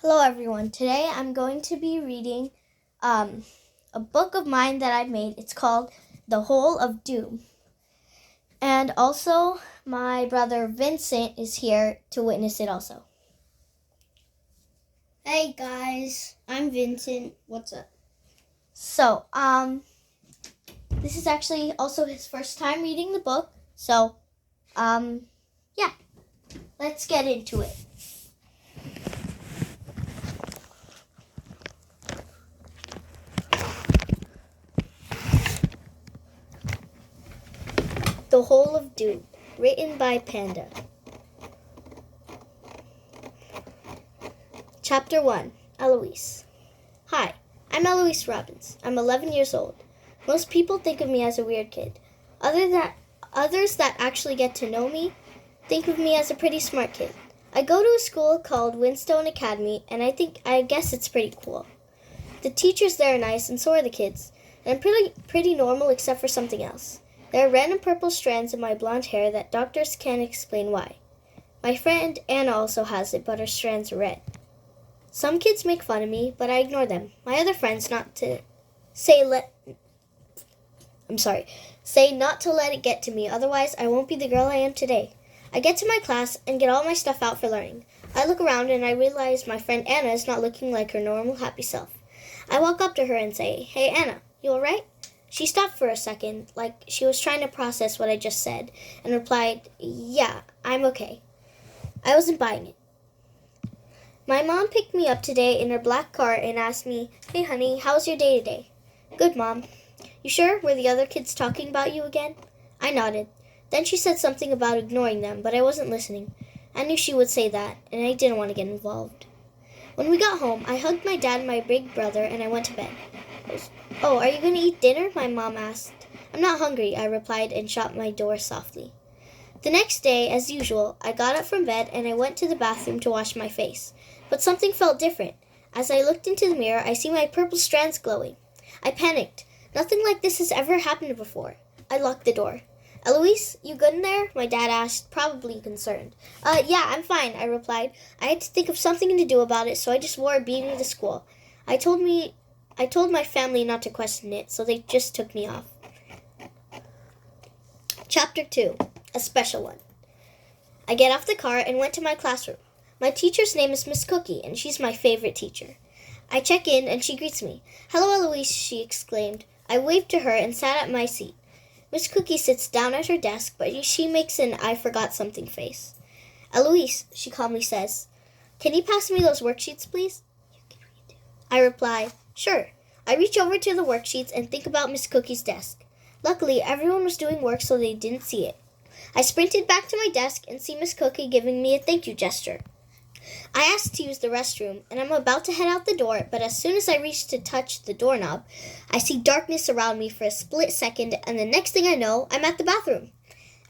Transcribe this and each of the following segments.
Hello everyone. Today I'm going to be reading a book of mine that I made. It's called The Hole of Doom. And also my brother Vincent is here to witness it also. Hey guys, I'm Vincent. What's up? So, this is actually also his first time reading the book. So, yeah. Let's get into it. The Hole of Doom, written by Panda. Chapter 1, Eloise. Hi, I'm Eloise Robbins. I'm 11 years old. Most people think of me as a weird kid. Others that actually get to know me think of me as a pretty smart kid. I go to a school called Winstone Academy, and I guess it's pretty cool. The teachers there are nice, and so are the kids. And I'm pretty normal except for something else. There are random purple strands in my blonde hair that doctors can't explain why. My friend Anna also has it, but her strands are red. Some kids make fun of me, but I ignore them. My other friends say not to let it get to me, otherwise I won't be the girl I am today. I get to my class and get all my stuff out for learning. I look around and I realize my friend Anna is not looking like her normal happy self. I walk up to her and say, "Hey Anna, you alright?" She stopped for a second, like she was trying to process what I just said, and replied, "Yeah, I'm okay." I wasn't buying it. My mom picked me up today in her black car and asked me, "Hey honey, how's your day today?" "Good, Mom." "You sure? Were the other kids talking about you again?" I nodded. Then she said something about ignoring them, but I wasn't listening. I knew she would say that, and I didn't want to get involved. When we got home, I hugged my dad and my big brother, and I went to bed. "Oh, are you going to eat dinner?" my mom asked. "I'm not hungry," I replied and shut my door softly. The next day, as usual, I got up from bed and I went to the bathroom to wash my face. But something felt different. As I looked into the mirror, I see my purple strands glowing. I panicked. Nothing like this has ever happened before. I locked the door. "Eloise, you good in there?" my dad asked, probably concerned. Yeah, I'm fine," I replied. I had to think of something to do about it, so I just wore a beanie to school. I told my family not to question it, so they just took me off. Chapter 2, a special one. I get off the car and went to my classroom. My teacher's name is Miss Cookie, and she's my favorite teacher. I check in, and she greets me. "Hello, Eloise," she exclaimed. I waved to her and sat at my seat. Miss Cookie sits down at her desk, but she makes an I forgot something face. "Eloise," she calmly says, "can you pass me those worksheets, please?" I reply, "Sure." I reach over to the worksheets and think about Miss Cookie's desk. Luckily, everyone was doing work so they didn't see it. I sprinted back to my desk and see Miss Cookie giving me a thank you gesture. I asked to use the restroom, and I'm about to head out the door, but as soon as I reach to touch the doorknob, I see darkness around me for a split second, and the next thing I know, I'm at the bathroom.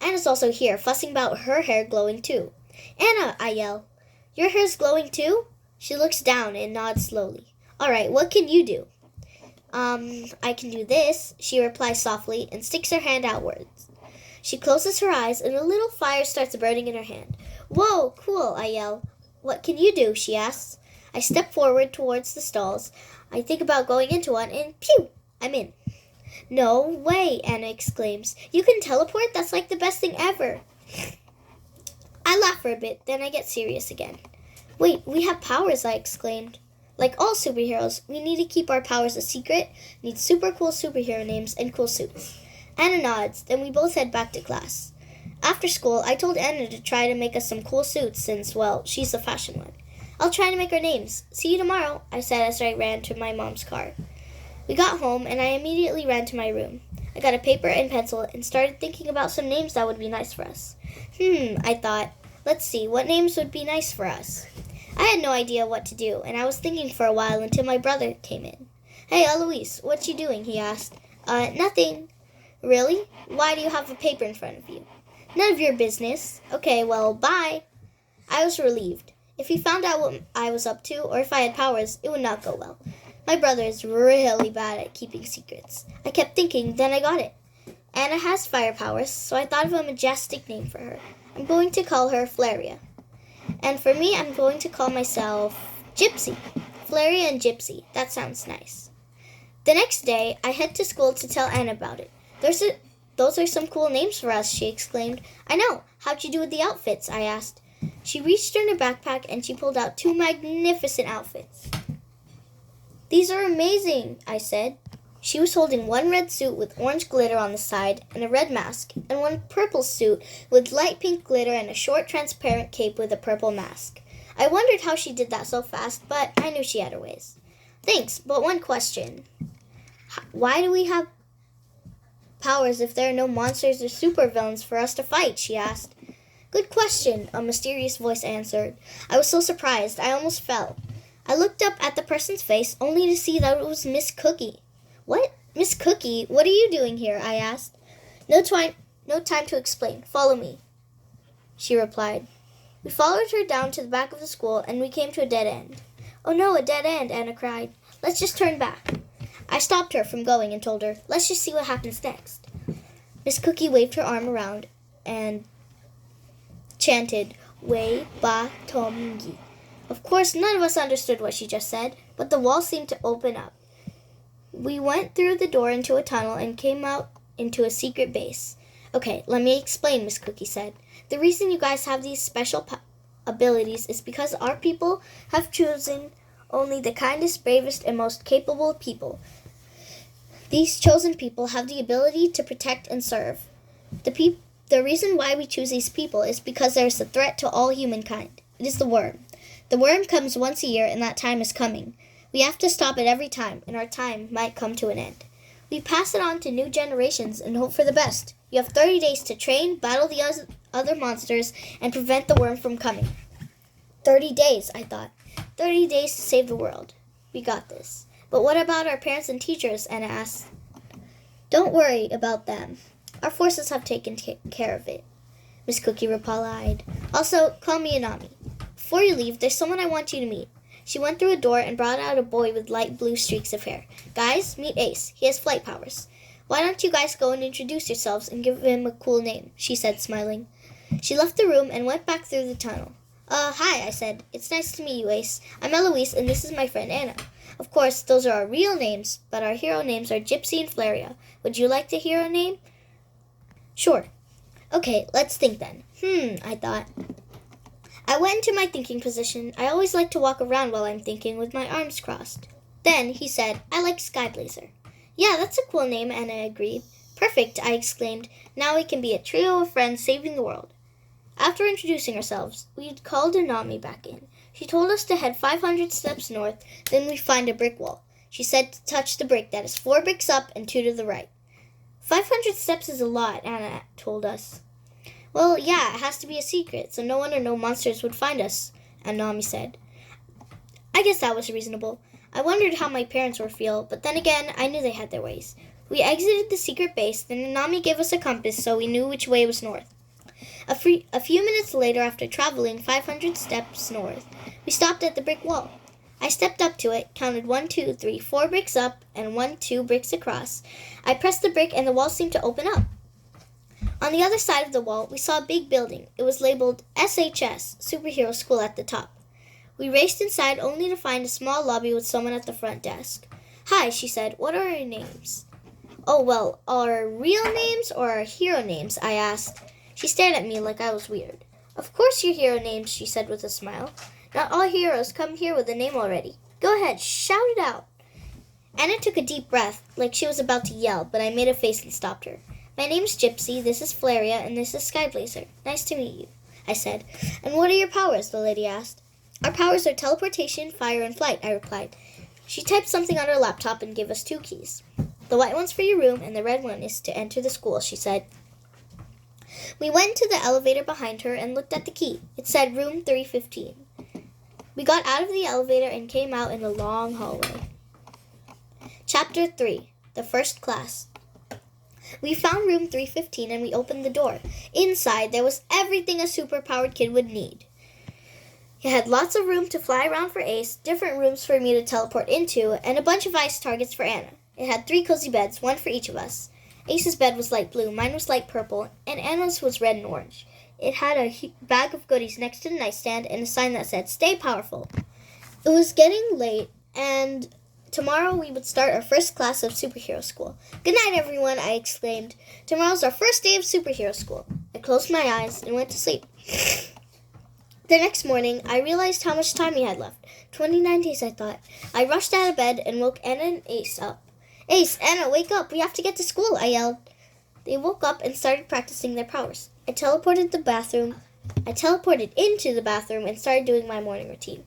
Anna's also here, fussing about her hair glowing too. "Anna," I yell, "your hair's glowing too?" She looks down and nods slowly. "All right, what can you do?" I can do this," she replies softly and sticks her hand outwards. She closes her eyes, and a little fire starts burning in her hand. "Whoa, cool," I yell. "What can you do?" she asks. I step forward towards the stalls. I think about going into one, and pew! I'm in. "No way," Anna exclaims. "You can teleport? That's like the best thing ever." I laugh for a bit, then I get serious again. "Wait, we have powers," I exclaimed. Like all superheroes, we need to keep our powers a secret, need super cool superhero names, and cool suits. Anna nods, then we both head back to class. After school, I told Anna to try to make us some cool suits since, well, she's the fashion one. "I'll try to make our names. See you tomorrow," I said as I ran to my mom's car. We got home, and I immediately ran to my room. I got a paper and pencil and started thinking about some names that would be nice for us. I thought, let's see, what names would be nice for us? I had no idea what to do, and I was thinking for a while until my brother came in. "Hey, Eloise, what you doing?" he asked. Nothing." "Really? Why do you have a paper in front of you?" "None of your business." "Okay, well, bye." I was relieved. If he found out what I was up to, or if I had powers, it would not go well. My brother is really bad at keeping secrets. I kept thinking, then I got it. Anna has fire powers, so I thought of a majestic name for her. I'm going to call her Flaria. And for me, I'm going to call myself Gypsy. Flaria and Gypsy. That sounds nice. The next day, I head to school to tell Anna about it. Those are some cool names for us, she exclaimed. I know. How'd you do with the outfits? I asked. She reached in her backpack and she pulled out 2 magnificent outfits. These are amazing, I said. She was holding one red suit with orange glitter on the side and a red mask, and one purple suit with light pink glitter and a short transparent cape with a purple mask. I wondered how she did that so fast, but I knew she had her ways. Thanks, but one question. Why do we have powers if there are no monsters or supervillains for us to fight? She asked. Good question, a mysterious voice answered. I was so surprised, I almost fell. I looked up at the person's face only to see that it was Miss Cookie. What? Miss Cookie, what are you doing here? I asked. No time to explain. Follow me, she replied. We followed her down to the back of the school and we came to a dead end. Oh no, a dead end, Anna cried. Let's just turn back. I stopped her from going and told her, let's just see what happens next. Miss Cookie waved her arm around and chanted, Wei Ba Tom Yi. Of course, none of us understood what she just said, but the wall seemed to open up. We went through the door into a tunnel and came out into a secret base. Okay, let me explain, Miss Cookie said. The reason you guys have these special abilities is because our people have chosen only the kindest, bravest, and most capable people. These chosen people have the ability to protect and serve. The reason why we choose these people is because there is a threat to all humankind. It is the worm. The worm comes once a year, and that time is coming. We have to stop it every time, and our time might come to an end. We pass it on to new generations and hope for the best. You have 30 days to train, battle the other monsters, and prevent the worm from coming. 30 days, I thought. 30 days to save the world. We got this. But what about our parents and teachers? Anna asked. Don't worry about them. Our forces have taken care of it, Miss Cookie replied. Also, call me Anami. Before you leave, there's someone I want you to meet. She went through a door and brought out a boy with light blue streaks of hair. Guys, meet Ace. He has flight powers. Why don't you guys go and introduce yourselves and give him a cool name, she said, smiling. She left the room and went back through the tunnel. Hi, I said. It's nice to meet you, Ace. I'm Eloise, and this is my friend Anna. Of course, those are our real names, but our hero names are Gypsy and Flaria. Would you like to hear a name? Sure. Okay, let's think then. I thought. I went into my thinking position. I always like to walk around while I'm thinking with my arms crossed. Then he said, I like Skyblazer. Yeah, that's a cool name, Anna agreed. Perfect, I exclaimed. Now we can be a trio of friends saving the world. After introducing ourselves, we called Anami back in. She told us to head 500 steps north, then we find a brick wall. She said to touch the brick that is 4 bricks up and 2 to the right. 500 steps is a lot, Anna told us. Well, yeah, it has to be a secret, so no one or no monsters would find us, Anami said. I guess that was reasonable. I wondered how my parents would feel, but then again, I knew they had their ways. We exited the secret base, then Anami gave us a compass so we knew which way was north. A few minutes later, after traveling 500 steps north, we stopped at the brick wall. I stepped up to it, counted 1, 2, 3, 4 bricks up, and 1, 2 bricks across. I pressed the brick and the wall seemed to open up. On the other side of the wall, we saw a big building. It was labeled SHS, Superhero School, at the top. We raced inside only to find a small lobby with someone at the front desk. Hi, she said. What are our names? Oh, well, our real names or our hero names? I asked. She stared at me like I was weird. Of course your hero names, she said with a smile. Not all heroes come here with a name already. Go ahead, shout it out. Anna took a deep breath, like she was about to yell, but I made a face and stopped her. My name's Gypsy, this is Flaria, and this is Skyblazer. Nice to meet you, I said. And what are your powers? The lady asked. Our powers are teleportation, fire, and flight, I replied. She typed something on her laptop and gave us 2 keys. The white one's for your room, and the red one is to enter the school, she said. We went to the elevator behind her and looked at the key. It said room 315. We got out of the elevator and came out in a long hallway. Chapter 3, The First Class. We found room 315 and we opened the door. Inside, there was everything a superpowered kid would need. It had lots of room to fly around for Ace, different rooms for me to teleport into, and a bunch of ice targets for Anna. It had 3 cozy beds, 1 for each of us. Ace's bed was light blue, mine was light purple, and Anna's was red and orange. It had a bag of goodies next to the nightstand and a sign that said, Stay Powerful. It was getting late, and tomorrow we would start our first class of superhero school. "Good night, everyone," I exclaimed. "Tomorrow's our first day of superhero school." I closed my eyes and went to sleep. The next morning, I realized how much time we had left. 29 days, I thought. I rushed out of bed and woke Anna and Ace up. "Ace, Anna, wake up. We have to get to school," I yelled. They woke up and started practicing their powers. I teleported into the bathroom and started doing my morning routine.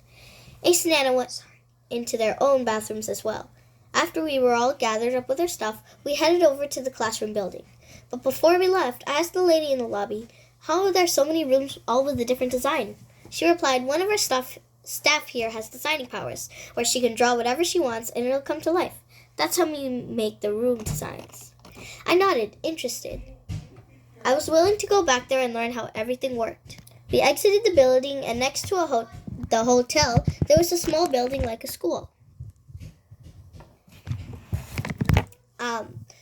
Ace and Anna went into their own bathrooms as well. After we were all gathered up with our stuff, we headed over to the classroom building. But before we left, I asked the lady in the lobby, "How are there so many rooms all with a different design?" She replied, "One of our staff here has designing powers, where she can draw whatever she wants and it'll come to life. That's how we make the room designs." I nodded, interested. I was willing to go back there and learn how everything worked. We exited the building, and next to the hotel, there was a small building like a school.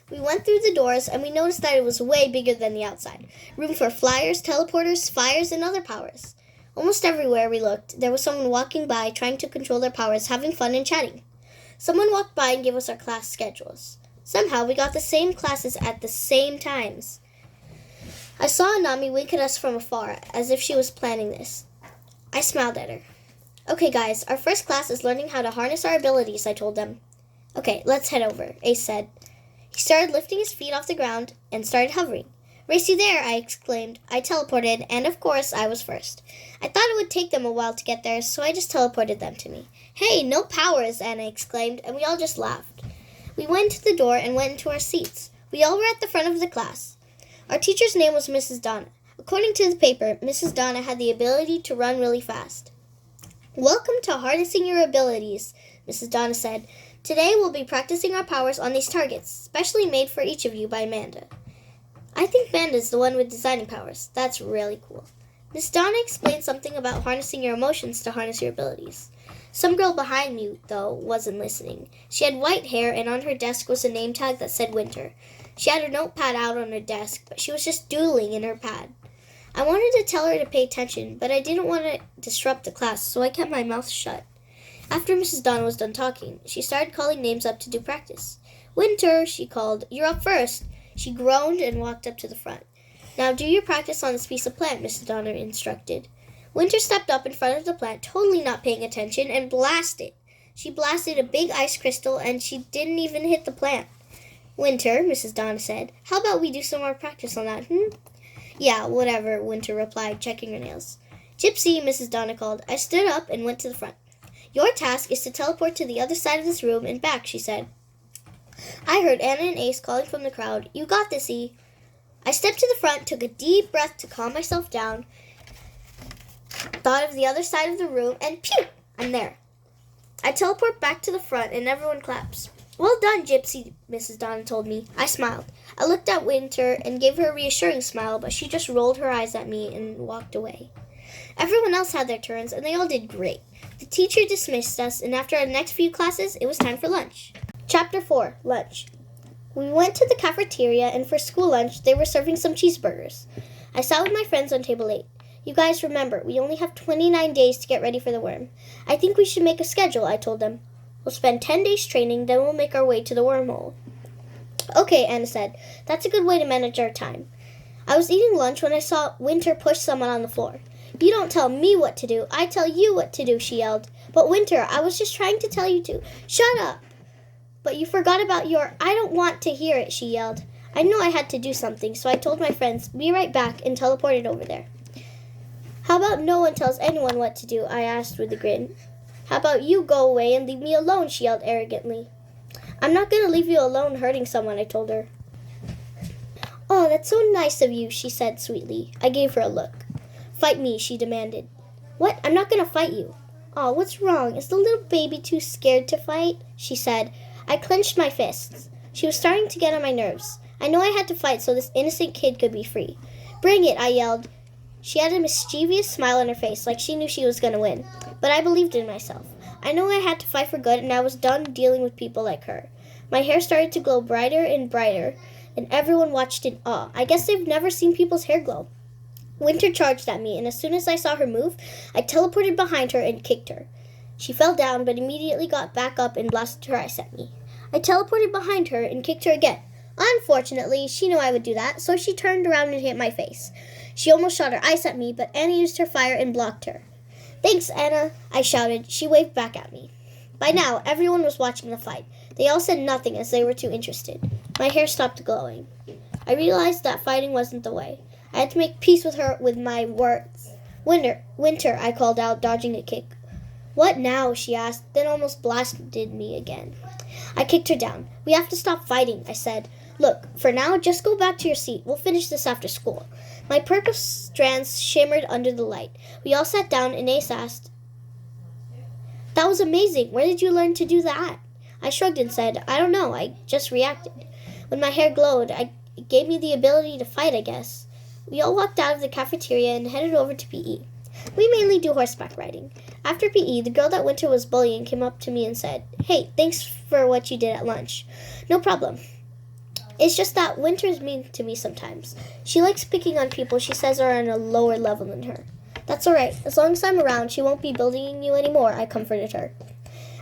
We went through the doors, and we noticed that it was way bigger than the outside. Room for flyers, teleporters, fires, and other powers. Almost everywhere we looked, there was someone walking by, trying to control their powers, having fun and chatting. Someone walked by and gave us our class schedules. Somehow, we got the same classes at the same times. I saw Anami wink at us from afar, as if she was planning this. I smiled at her. "Okay, guys, our first class is learning how to harness our abilities," I told them. "Okay, let's head over," Ace said. He started lifting his feet off the ground and started hovering. "Race you there," I exclaimed. I teleported, and of course, I was first. I thought it would take them a while to get there, so I just teleported them to me. "Hey, no powers," Anna exclaimed, and we all just laughed. We went to the door and went into our seats. We all were at the front of the class. Our teacher's name was Mrs. Donna. According to the paper, Mrs. Donna had the ability to run really fast. "Welcome to Harnessing Your Abilities," Mrs. Donna said. "Today we'll be practicing our powers on these targets, specially made for each of you by Amanda." I think Amanda's the one with designing powers. That's really cool. Miss Donna explained something about harnessing your emotions to harness your abilities. Some girl behind me, though, wasn't listening. She had white hair, and on her desk was a name tag that said Winter. She had her notepad out on her desk, but she was just doodling in her pad. I wanted to tell her to pay attention, but I didn't want to disrupt the class, so I kept my mouth shut. After Mrs. Donna was done talking, she started calling names up to do practice. "Winter," she called. "You're up first." She groaned and walked up to the front. "Now do your practice on this piece of plant," Mrs. Donner instructed. Winter stepped up in front of the plant, totally not paying attention, and blasted. She blasted a big ice crystal, and she didn't even hit the plant. "Winter," Mrs. Donner said, "how about we do some more practice on that, "Yeah, whatever," Winter replied, checking her nails. "Gypsy," Mrs. Donner called. I stood up and went to the front. "Your task is to teleport to the other side of this room and back," she said. I heard Anna and Ace calling from the crowd, "You got this, E." I stepped to the front, took a deep breath to calm myself down, thought of the other side of the room, and pew! I'm there. I teleport back to the front, and everyone claps. "Well done, Gypsy," Mrs. Donna told me. I smiled. I looked at Winter and gave her a reassuring smile, but she just rolled her eyes at me and walked away. Everyone else had their turns, and they all did great. The teacher dismissed us, and after our next few classes, it was time for lunch. Chapter 4, Lunch. We went to the cafeteria, and for school lunch, they were serving some cheeseburgers. I sat with my friends on table 8. "You guys remember, we only have 29 days to get ready for the worm. I think we should make a schedule," I told them. "We'll spend 10 days training, then we'll make our way to the wormhole." "Okay," Anna said. "That's a good way to manage our time." I was eating lunch when I saw Winter push someone on the floor. "You don't tell me what to do, I tell you what to do," she yelled. "But Winter, I was just trying to tell you to." "Shut up!" "But you forgot about your—" "I don't want to hear it," she yelled. I knew I had to do something, so I told my friends, "Be right back," and teleported over there. "How about no one tells anyone what to do?" I asked with a grin. "How about you go away and leave me alone?" she yelled arrogantly. "I'm not going to leave you alone hurting someone," I told her. "Oh, that's so nice of you," she said sweetly. I gave her a look. "Fight me," she demanded. "What? I'm not going to fight you." "Oh, what's wrong? Is the little baby too scared to fight?" she said. I clenched my fists. She was starting to get on my nerves. I knew I had to fight so this innocent kid could be free. "Bring it," I yelled. She had a mischievous smile on her face, like she knew she was going to win. But I believed in myself. I knew I had to fight for good, and I was done dealing with people like her. My hair started to glow brighter and brighter, and everyone watched in awe. I guess they've never seen people's hair glow. Winter charged at me, and as soon as I saw her move, I teleported behind her and kicked her. She fell down, but immediately got back up and blasted her ice at me. I teleported behind her and kicked her again. Unfortunately, she knew I would do that, so she turned around and hit my face. She almost shot her ice at me, but Anna used her fire and blocked her. "Thanks, Anna," I shouted. She waved back at me. By now, everyone was watching the fight. They all said nothing as they were too interested. My hair stopped glowing. I realized that fighting wasn't the way. I had to make peace with her with my words. Winter, I called out, dodging a kick. "What now?" she asked, then almost blasted me again. I kicked her down. "We have to stop fighting," I said. "Look, for now, just go back to your seat. We'll finish this after school." My purple strands shimmered under the light. We all sat down, and Ace asked, "That was amazing. Where did you learn to do that?" I shrugged and said, "I don't know. I just reacted. When my hair glowed, it gave me the ability to fight, I guess." We all walked out of the cafeteria and headed over to PE. We mainly do horseback riding. After PE, the girl that Winter was bullying came up to me and said, "Hey, thanks for what you did at lunch." "No problem. It's just that Winter's mean to me sometimes. She likes picking on people she says are on a lower level than her." "That's all right. As long as I'm around, she won't be bullying you anymore," I comforted her.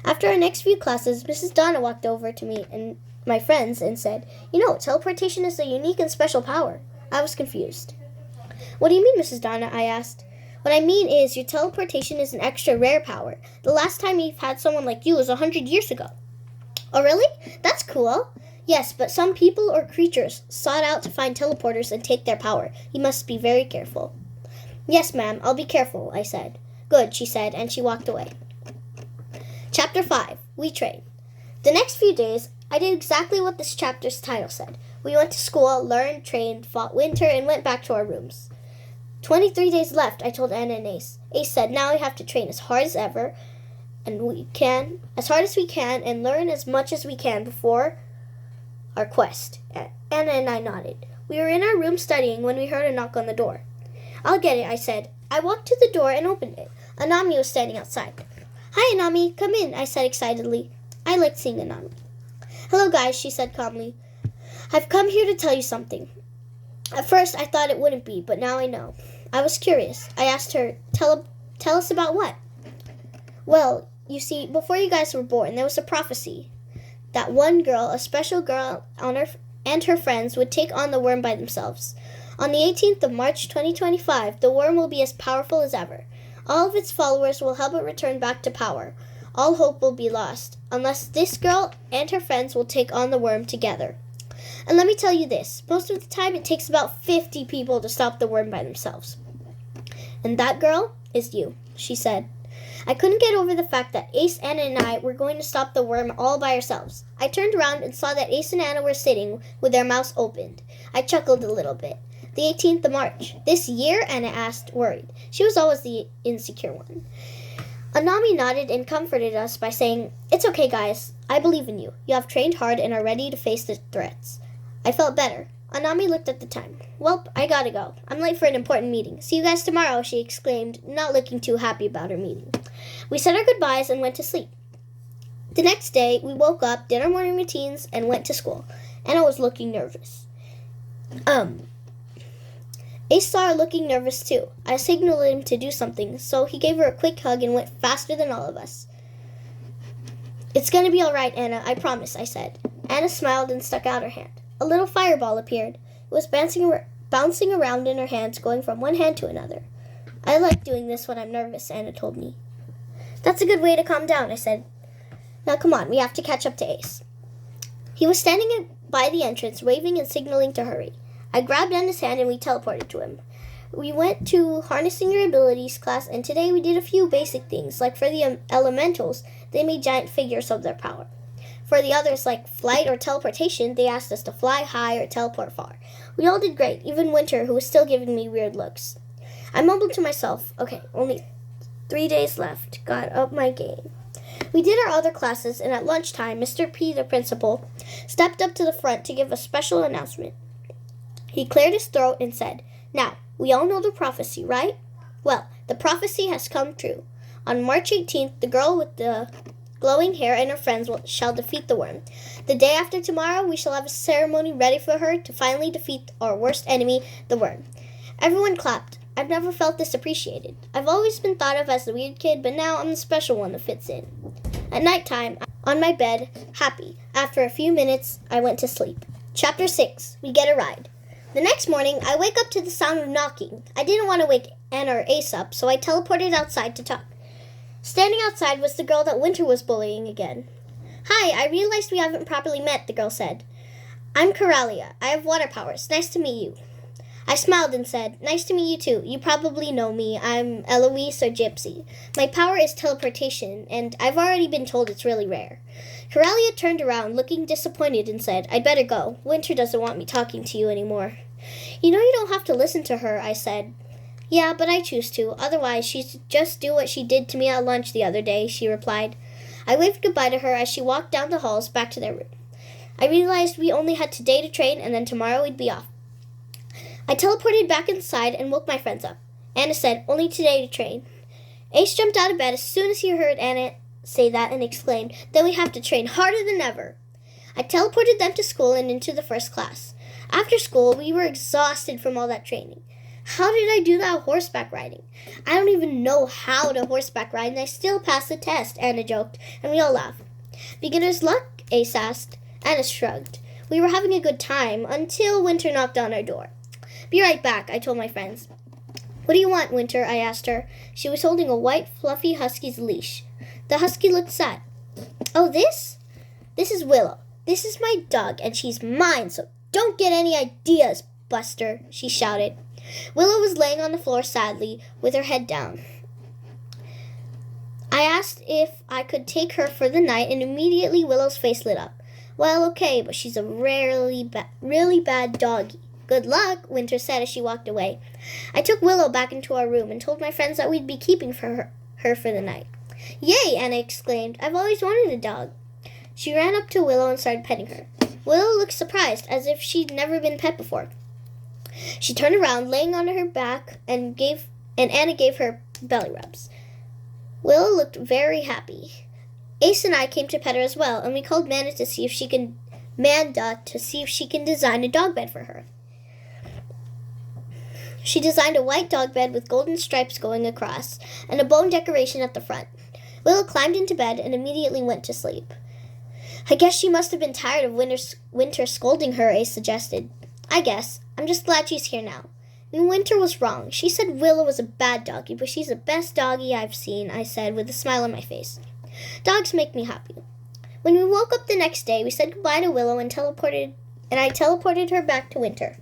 After our next few classes, Mrs. Donna walked over to me and my friends and said, "You know, teleportation is a unique and special power." I was confused. "What do you mean, Mrs. Donna?" I asked. "What I mean is your teleportation is an extra rare power. The last time we've had someone like you was 100 years ago." "Oh, really? That's cool." "Yes, but some people or creatures sought out to find teleporters and take their power. You must be very careful." "Yes, ma'am, I'll be careful," I said. "Good," she said, and she walked away. Chapter 5. We Train. The next few days, I did exactly what this chapter's title said. We went to school, learned, trained, fought Winter, and went back to our rooms. 23 days left, I told Anna and Ace. Ace said, "Now we have to train as hard as ever, as hard as we can, and learn as much as we can before our quest." Anna and I nodded. We were in our room studying when we heard a knock on the door. "I'll get it," I said. I walked to the door and opened it. Anami was standing outside. "Hi, Anami, come in," I said excitedly. I liked seeing Anami. "Hello, guys," she said calmly. "I've come here to tell you something." At first, I thought it wouldn't be, but now I know. I was curious. I asked her, Tell us about what?" "Well, you see, before you guys were born, there was a prophecy that one girl, a special girl and her friends, would take on the worm by themselves. On the 18th of March, 2025, the worm will be as powerful as ever. All of its followers will help it return back to power. All hope will be lost, unless this girl and her friends will take on the worm together. And let me tell you this, most of the time it takes about 50 people to stop the worm by themselves. And that girl is you," she said. I couldn't get over the fact that Ace, Anna, and I were going to stop the worm all by ourselves. I turned around and saw that Ace and Anna were sitting with their mouths opened. I chuckled a little bit. "The 18th of March. This year?" Anna asked, worried. She was always the insecure one. Anami nodded and comforted us by saying, "It's okay, guys. I believe in you. You have trained hard and are ready to face the threats." I felt better. Anami looked at the time. "Well, I gotta go. I'm late for an important meeting. See you guys tomorrow," she exclaimed, not looking too happy about her meeting. We said our goodbyes and went to sleep. The next day, we woke up, did our morning routines, and went to school. Anna was looking nervous. Ace saw her looking nervous too. I signaled him to do something, so he gave her a quick hug and went faster than all of us. "It's gonna be all right, Anna, I promise," I said. Anna smiled and stuck out her hand. A little fireball appeared. It was bouncing around in her hands, going from one hand to another. "I like doing this when I'm nervous," Anna told me. "That's a good way to calm down," I said. "Now come on, we have to catch up to Ace." He was standing by the entrance, waving and signaling to hurry. I grabbed Anna's hand and we teleported to him. We went to Harnessing Your Abilities class, and today we did a few basic things. Like for the elementals, they made giant figures of their power. For the others, like flight or teleportation, they asked us to fly high or teleport far. We all did great, even Winter, who was still giving me weird looks. I mumbled to myself, "Okay, only 3 days left. Got up my game." We did our other classes, and at lunchtime, Mr. P, the principal, stepped up to the front to give a special announcement. He cleared his throat and said, "Now, we all know the prophecy, right? Well, the prophecy has come true. On March 18th, the girl with the glowing hair and her friends shall defeat the worm. The day after tomorrow, we shall have a ceremony ready for her to finally defeat our worst enemy, the worm." Everyone clapped. I've never felt this appreciated. I've always been thought of as the weird kid, but now I'm the special one that fits in. At nighttime, on my bed, happy. After a few minutes, I went to sleep. Chapter 6. We get a ride. The next morning, I wake up to the sound of knocking. I didn't want to wake Anna or Ace up, so I teleported outside to talk. Standing outside was the girl that Winter was bullying again. "Hi, I realized we haven't properly met," the girl said. "I'm Coralia. I have water powers. Nice to meet you." I smiled and said, "Nice to meet you too. You probably know me. I'm Eloise or Gypsy. My power is teleportation, and I've already been told it's really rare." Coralia turned around, looking disappointed, and said, "I'd better go. Winter doesn't want me talking to you anymore." "You know you don't have to listen to her," I said. "Yeah, but I choose to. Otherwise, she'd just do what she did to me at lunch the other day," she replied. I waved goodbye to her as she walked down the halls back to their room. I realized we only had today to train, and then tomorrow we'd be off. I teleported back inside and woke my friends up. Anna said, "Only today to train." Ace jumped out of bed as soon as he heard Anna say that and exclaimed, "Then we have to train harder than ever." I teleported them to school and into the first class. After school, we were exhausted from all that training. How did I do that horseback riding? I don't even know how to horseback ride, and I still passed the test, Anna joked, and we all laughed. "Beginner's luck?" Ace asked. Anna shrugged. We were having a good time until Winter knocked on our door. "Be right back," I told my friends. "What do you want, Winter?" I asked her. She was holding a white, fluffy husky's leash. The husky looked sad. "Oh, this? This is Willow. This is my dog, and she's mine, so don't get any ideas, Buster," she shouted. Willow was laying on the floor sadly, with her head down. I asked if I could take her for the night, and immediately Willow's face lit up. "Well, okay, but she's a really bad doggy." "Good luck," Winter said as she walked away. I took Willow back into our room and told my friends that we'd be keeping her for the night. "Yay!" Anna exclaimed. "I've always wanted a dog." She ran up to Willow and started petting her. Willow looked surprised, as if she'd never been pet before. She turned around, laying on her back, and Anna gave her belly rubs. Willow looked very happy. Ace and I came to pet her as well, and we called Manda to see if she can design a dog bed for her. She designed a white dog bed with golden stripes going across and a bone decoration at the front. Willow climbed into bed and immediately went to sleep. "I guess she must have been tired of Winter scolding her," Ace suggested. "I guess. I'm just glad she's here now." Winter was wrong. She said Willow was a bad doggy, but she's the best doggy I've seen, I said with a smile on my face. Dogs make me happy. When we woke up the next day, we said goodbye to Willow and I teleported her back to Winter.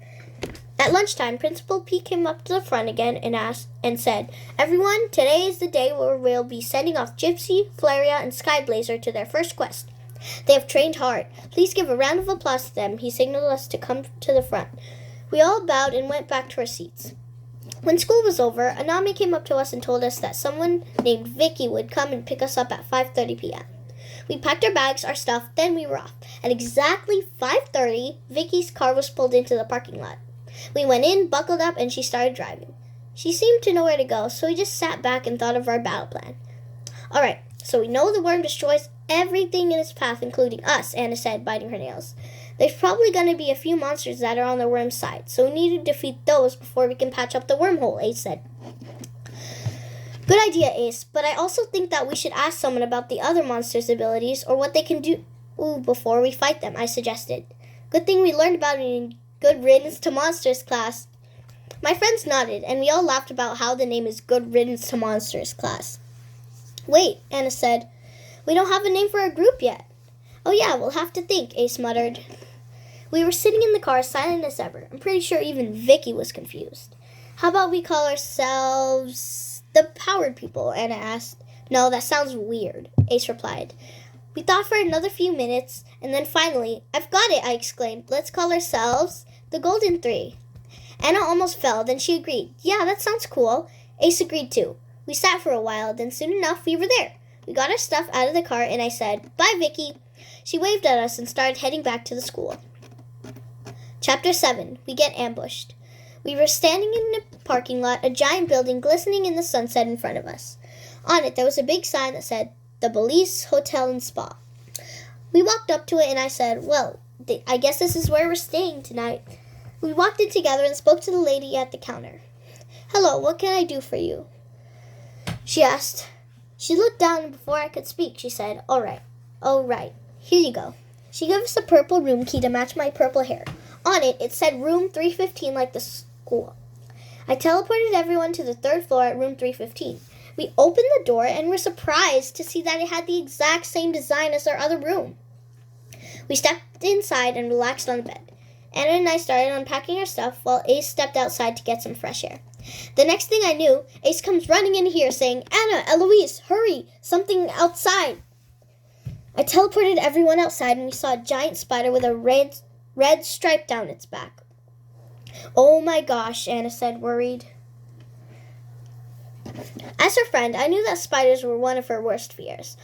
At lunchtime, Principal P came up to the front again and said, "Everyone, today is the day where we'll be sending off Gypsy, Flaria, and Skyblazer to their first quest. They have trained hard. Please give a round of applause to them." He signaled us to come to the front. We all bowed and went back to our seats. When school was over, Anami came up to us and told us that someone named Vicky would come and pick us up at 5:30 p.m. We packed our bags, our stuff, then we were off. At exactly 5:30, Vicky's car was pulled into the parking lot. We went in, buckled up, and she started driving. She seemed to know where to go, so we just sat back and thought of our battle plan. "All right, so we know the worm destroys everything in its path, including us," Anna said, biting her nails. "There's probably going to be a few monsters that are on the worm's side, so we need to defeat those before we can patch up the wormhole," Ace said. "Good idea, Ace, but I also think that we should ask someone about the other monsters' abilities or what they can do before we fight them," I suggested. "Good thing we learned about it in Good Riddance to Monsters class." My friends nodded, and we all laughed about how the name is Good Riddance to Monsters class. "Wait," Anna said. "We don't have a name for our group yet." "Oh yeah, we'll have to think," Ace muttered. We were sitting in the car, silent as ever. I'm pretty sure even Vicky was confused. "How about we call ourselves the Powered People?" Anna asked. "No, that sounds weird," Ace replied. We thought for another few minutes, and then finally, "I've got it," I exclaimed. "Let's call ourselves the Golden Three." Anna almost fell, then she agreed. "Yeah, that sounds cool." Ace agreed too. We sat for a while, then soon enough we were there. We got our stuff out of the car, and I said, "Bye, Vicky." She waved at us and started heading back to the school. Chapter 7. We get ambushed. We were standing in a parking lot, a giant building glistening in the sunset in front of us. On it, there was a big sign that said, "The Belize Hotel and Spa." We walked up to it, and I said, "Well, I guess this is where we're staying tonight." We walked in together and spoke to the lady at the counter. "Hello, what can I do for you?" she asked. She looked down, and before I could speak, she said, "All right, here you go." She gave us a purple room key to match my purple hair. On it, it said room 315 like the school. I teleported everyone to the third floor at room 315. We opened the door and were surprised to see that it had the exact same design as our other room. We stepped inside and relaxed on the bed. Anna and I started unpacking our stuff while Ace stepped outside to get some fresh air. The next thing I knew, Ace comes running in here saying, "Anna, Eloise, hurry, something outside." I teleported everyone outside and we saw a giant spider with a red stripe down its back. "Oh my gosh," Anna said, worried. As her friend, I knew that spiders were one of her worst fears.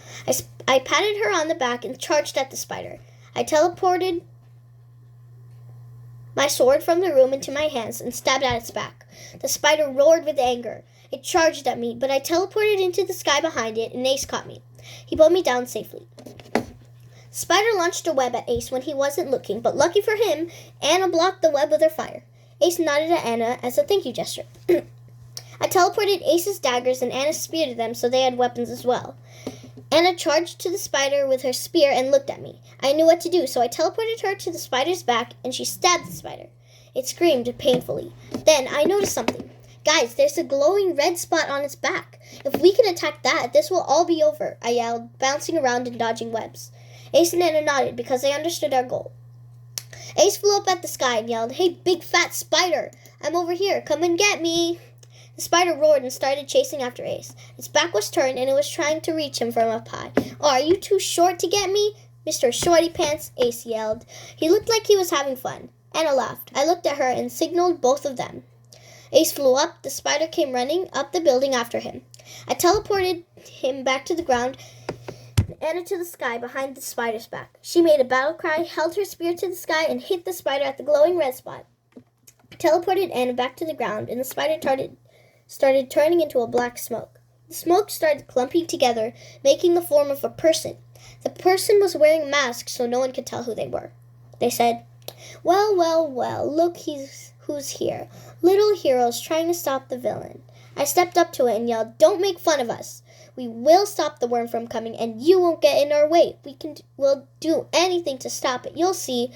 I patted her on the back and charged at the spider. I teleported my sword from the room into my hands and stabbed at its back. The spider roared with anger. It charged at me, but I teleported into the sky behind it and Ace caught me. He pulled me down safely. Spider launched a web at Ace when he wasn't looking, but lucky for him, Anna blocked the web with her fire. Ace nodded at Anna as a thank you gesture. I teleported Ace's daggers and Anna's spear to them so they had weapons as well. Anna charged to the spider with her spear and looked at me. I knew what to do, so I teleported her to the spider's back and she stabbed the spider. It screamed painfully. Then I noticed something. "Guys, there's a glowing red spot on its back. If we can attack that, this will all be over," I yelled, bouncing around and dodging webs. Ace and Anna nodded because they understood our goal. Ace flew up at the sky and yelled, "Hey, big fat spider! I'm over here. Come and get me!" The spider roared and started chasing after Ace. Its back was turned and it was trying to reach him from up high. "Oh, are you too short to get me, Mr. Shorty Pants?" Ace yelled. He looked like he was having fun. Anna laughed. I looked at her and signaled both of them. Ace flew up. The spider came running up the building after him. I teleported him back to the ground and Anna to the sky behind the spider's back. She made a battle cry, held her spear to the sky, and hit the spider at the glowing red spot. I teleported Anna back to the ground and the spider started turning into a black smoke. The smoke started clumping together, making the form of a person. The person was wearing a mask so no one could tell who they were. They said, well, look who's here. Little heroes trying to stop the villain." I stepped up to it and yelled, "Don't make fun of us. We will stop the worm from coming and you won't get in our way. We'll do anything to stop it. You'll see."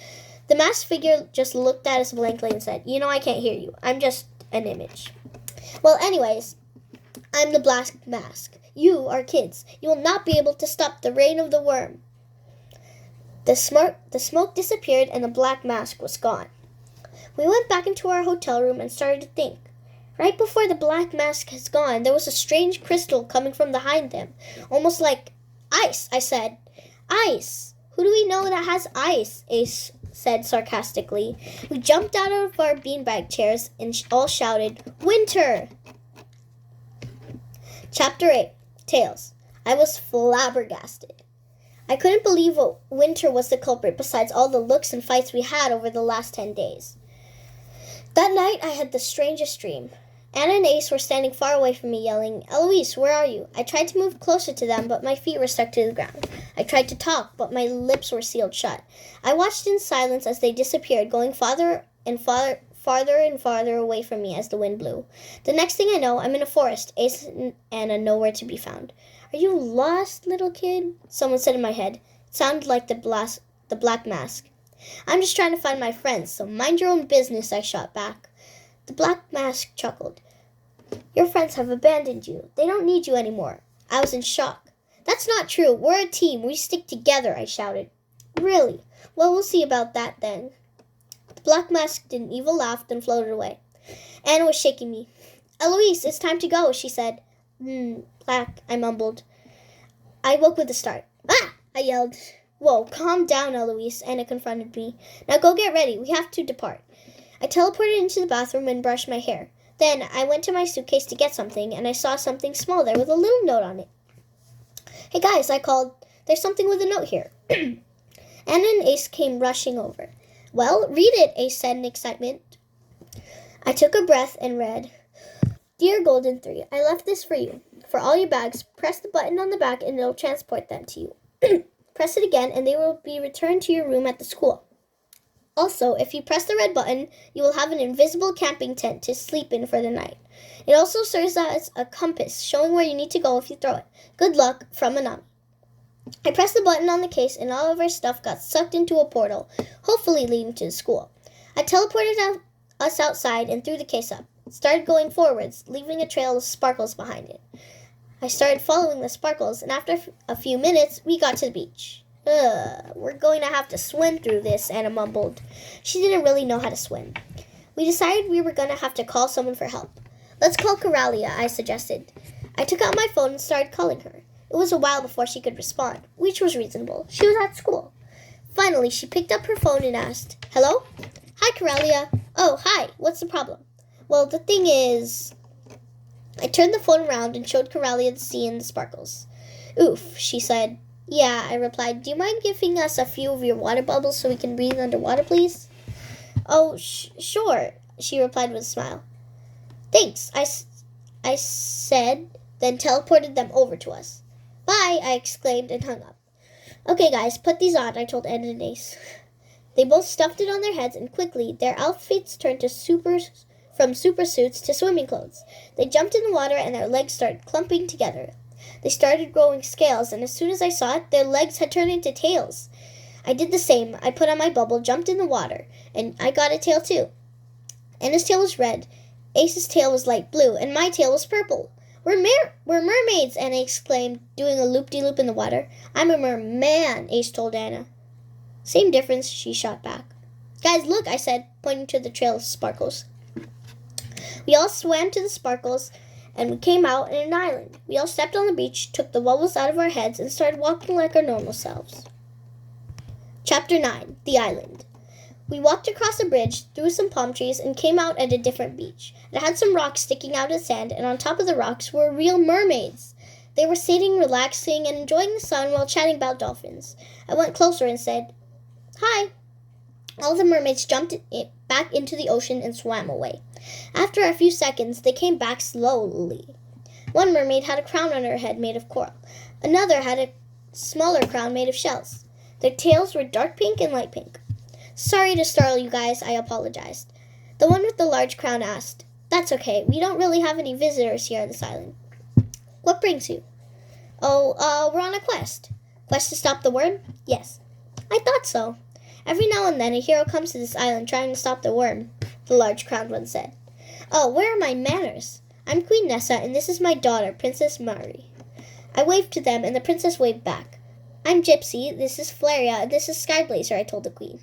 The masked figure just looked at us blankly and said, I can't hear you. I'm just an image." "Well, anyways, I'm the Black Mask. You are kids. You will not be able to stop the reign of the worm." The smoke disappeared and the black mask was gone. We went back into our hotel room and started to think. Right before the black mask has gone, there was a strange crystal coming from behind them, almost like ice. I said, "Ice! Who do we know that has ice?" Ace said sarcastically. We jumped out of our beanbag chairs and all shouted, "Winter!" Chapter 8. Tails. I was flabbergasted. I couldn't believe Winter was the culprit besides all the looks and fights we had over the last 10 days. That night I had the strangest dream. Anna and Ace were standing far away from me yelling, "Eloise, where are you?" I tried to move closer to them, but my feet were stuck to the ground. I tried to talk, but my lips were sealed shut. I watched in silence as they disappeared, going farther and farther away from me as the wind blew. The next thing I know, I'm in a forest, Ace and Anna nowhere to be found. "Are you lost, little kid?" someone said in my head. It sounded like the Black Mask. "I'm just trying to find my friends, so mind your own business," I shot back. The Black Mask chuckled. "Your friends have abandoned you. They don't need you anymore." I was in shock. "That's not true. We're a team. We stick together," I shouted. "Really? Well, we'll see about that then." The Black Mask did an evil laugh, then floated away. Anna was shaking me. "Eloise, it's time to go," she said. Black," I mumbled. I woke with a start. "Ah!" I yelled. "Whoa, calm down, Eloise," Anna confronted me. "Now go get ready. We have to depart." I teleported into the bathroom and brushed my hair. Then I went to my suitcase to get something, and I saw something small there with a little note on it. "Hey guys," I called. "There's something with a note here." Anna and Ace came rushing over. "Well, read it," Ace said in excitement. I took a breath and read, "Dear Golden 3, I left this for you. For all your bags, press the button on the back and it'll transport them to you. Press it again and they will be returned to your room at the school. Also, if you press the red button, you will have an invisible camping tent to sleep in for the night. It also serves as a compass, showing where you need to go if you throw it. Good luck, from Anami. I pressed the button on the case, and all of our stuff got sucked into a portal, hopefully leading to the school. I teleported us outside and threw the case up. It started going forwards, leaving a trail of sparkles behind it. I started following the sparkles, and after a few minutes, we got to the beach. We're going to have to swim through this, Anna mumbled. She didn't really know how to swim. We decided we were going to have to call someone for help. Let's call Coralia, I suggested. I took out my phone and started calling her. It was a while before she could respond, which was reasonable. She was at school. Finally, she picked up her phone and asked, "Hello? Hi, Coralia. Oh, hi. What's the problem?" Well, the thing is... I turned the phone around and showed Coralia the sea and the sparkles. "Oof," she said. "Yeah," I replied. "Do you mind giving us a few of your water bubbles so we can breathe underwater, please?" "Oh, sure," she replied with a smile. "Thanks," I said, then teleported them over to us. "Bye," I exclaimed and hung up. "Okay, guys, put these on," I told Anna and Ace. They both stuffed it on their heads, and quickly their outfits turned from super suits to swimming clothes. They jumped in the water, and their legs started clumping together. They started growing scales, and as soon as I saw it, their legs had turned into tails. I did the same. I put on my bubble, jumped in the water, and I got a tail too. Anna's tail was red, Ace's tail was light blue, and my tail was purple. We're mermaids," Anna exclaimed, doing a loop-de-loop in the water. "I'm a merman," Ace told Anna. "Same difference," she shot back. "Guys, look," I said, pointing to the trail of sparkles. We all swam to the sparkles, and we came out on an island. We all stepped on the beach, took the bubbles out of our heads, and started walking like our normal selves. Chapter 9. The Island. We walked across a bridge, through some palm trees, and came out at a different beach. It had some rocks sticking out of the sand, and on top of the rocks were real mermaids. They were sitting, relaxing, and enjoying the sun while chatting about dolphins. I went closer and said, "Hi." All the mermaids jumped back into the ocean and swam away. After a few seconds, they came back slowly. One mermaid had a crown on her head made of coral. Another had a smaller crown made of shells. Their tails were dark pink and light pink. "Sorry to startle you guys," I apologized. The one with the large crown asked, "That's okay. We don't really have any visitors here on this island." "What brings you?" "Oh, we're on a quest." "Quest to stop the worm?" "Yes." "I thought so. Every now and then a hero comes to this island trying to stop the worm," the large crowned one said. "Oh, where are my manners? I'm Queen Nessa, and this is my daughter, Princess Mari." I waved to them, and the princess waved back. "I'm Gypsy, this is Flaria, and this is Skyblazer," I told the queen.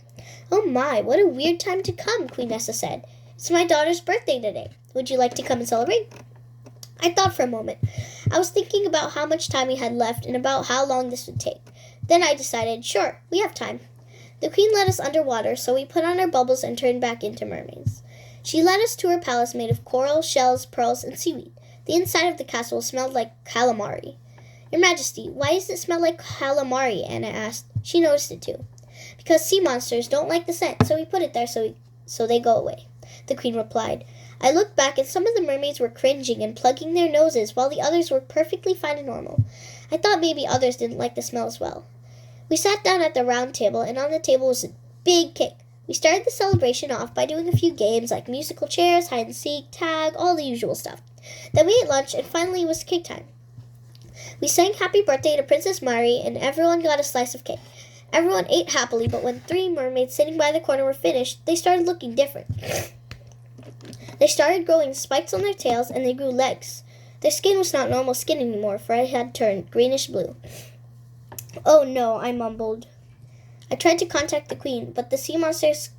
"Oh my, what a weird time to come," Queen Nessa said. "It's my daughter's birthday today. Would you like to come and celebrate?" I thought for a moment. I was thinking about how much time we had left and about how long this would take. Then I decided, sure, we have time. The queen led us underwater, so we put on our bubbles and turned back into mermaids. She led us to her palace made of coral, shells, pearls, and seaweed. The inside of the castle smelled like calamari. "Your Majesty, why does it smell like calamari?" Anna asked. She noticed it too. "Because sea monsters don't like the scent, so we put it there so they go away," the queen replied. I looked back, and some of the mermaids were cringing and plugging their noses, while the others were perfectly fine and normal. I thought maybe others didn't like the smell as well. We sat down at the round table, and on the table was a big cake. We started the celebration off by doing a few games like musical chairs, hide and seek, tag, all the usual stuff. Then we ate lunch, and finally it was cake time. We sang happy birthday to Princess Mari, and everyone got a slice of cake. Everyone ate happily, but when 3 mermaids sitting by the corner were finished, they started looking different. They started growing spikes on their tails, and they grew legs. Their skin was not normal skin anymore, for it had turned greenish blue. "Oh no," I mumbled. I tried to contact the queen, but the sea monsters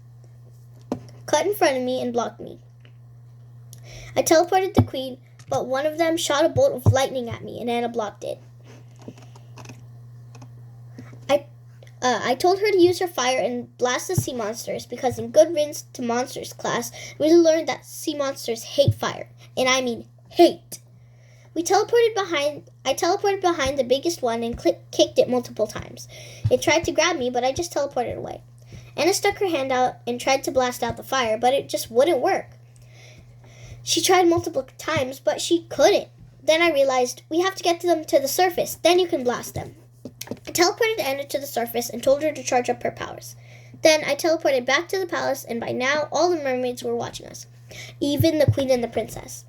cut in front of me and blocked me. I teleported the queen, but one of them shot a bolt of lightning at me, and Anna blocked it. I told her to use her fire and blast the sea monsters, because in Good Riddance to Monsters class, we learned that sea monsters hate fire, and I mean hate. I teleported behind the biggest one and kicked it multiple times. It tried to grab me, but I just teleported away. Anna stuck her hand out and tried to blast out the fire, but it just wouldn't work. She tried multiple times, but she couldn't. Then I realized, we have to get them to the surface, then you can blast them. I teleported Anna to the surface and told her to charge up her powers. Then I teleported back to the palace, and by now all the mermaids were watching us, even the queen and the princess.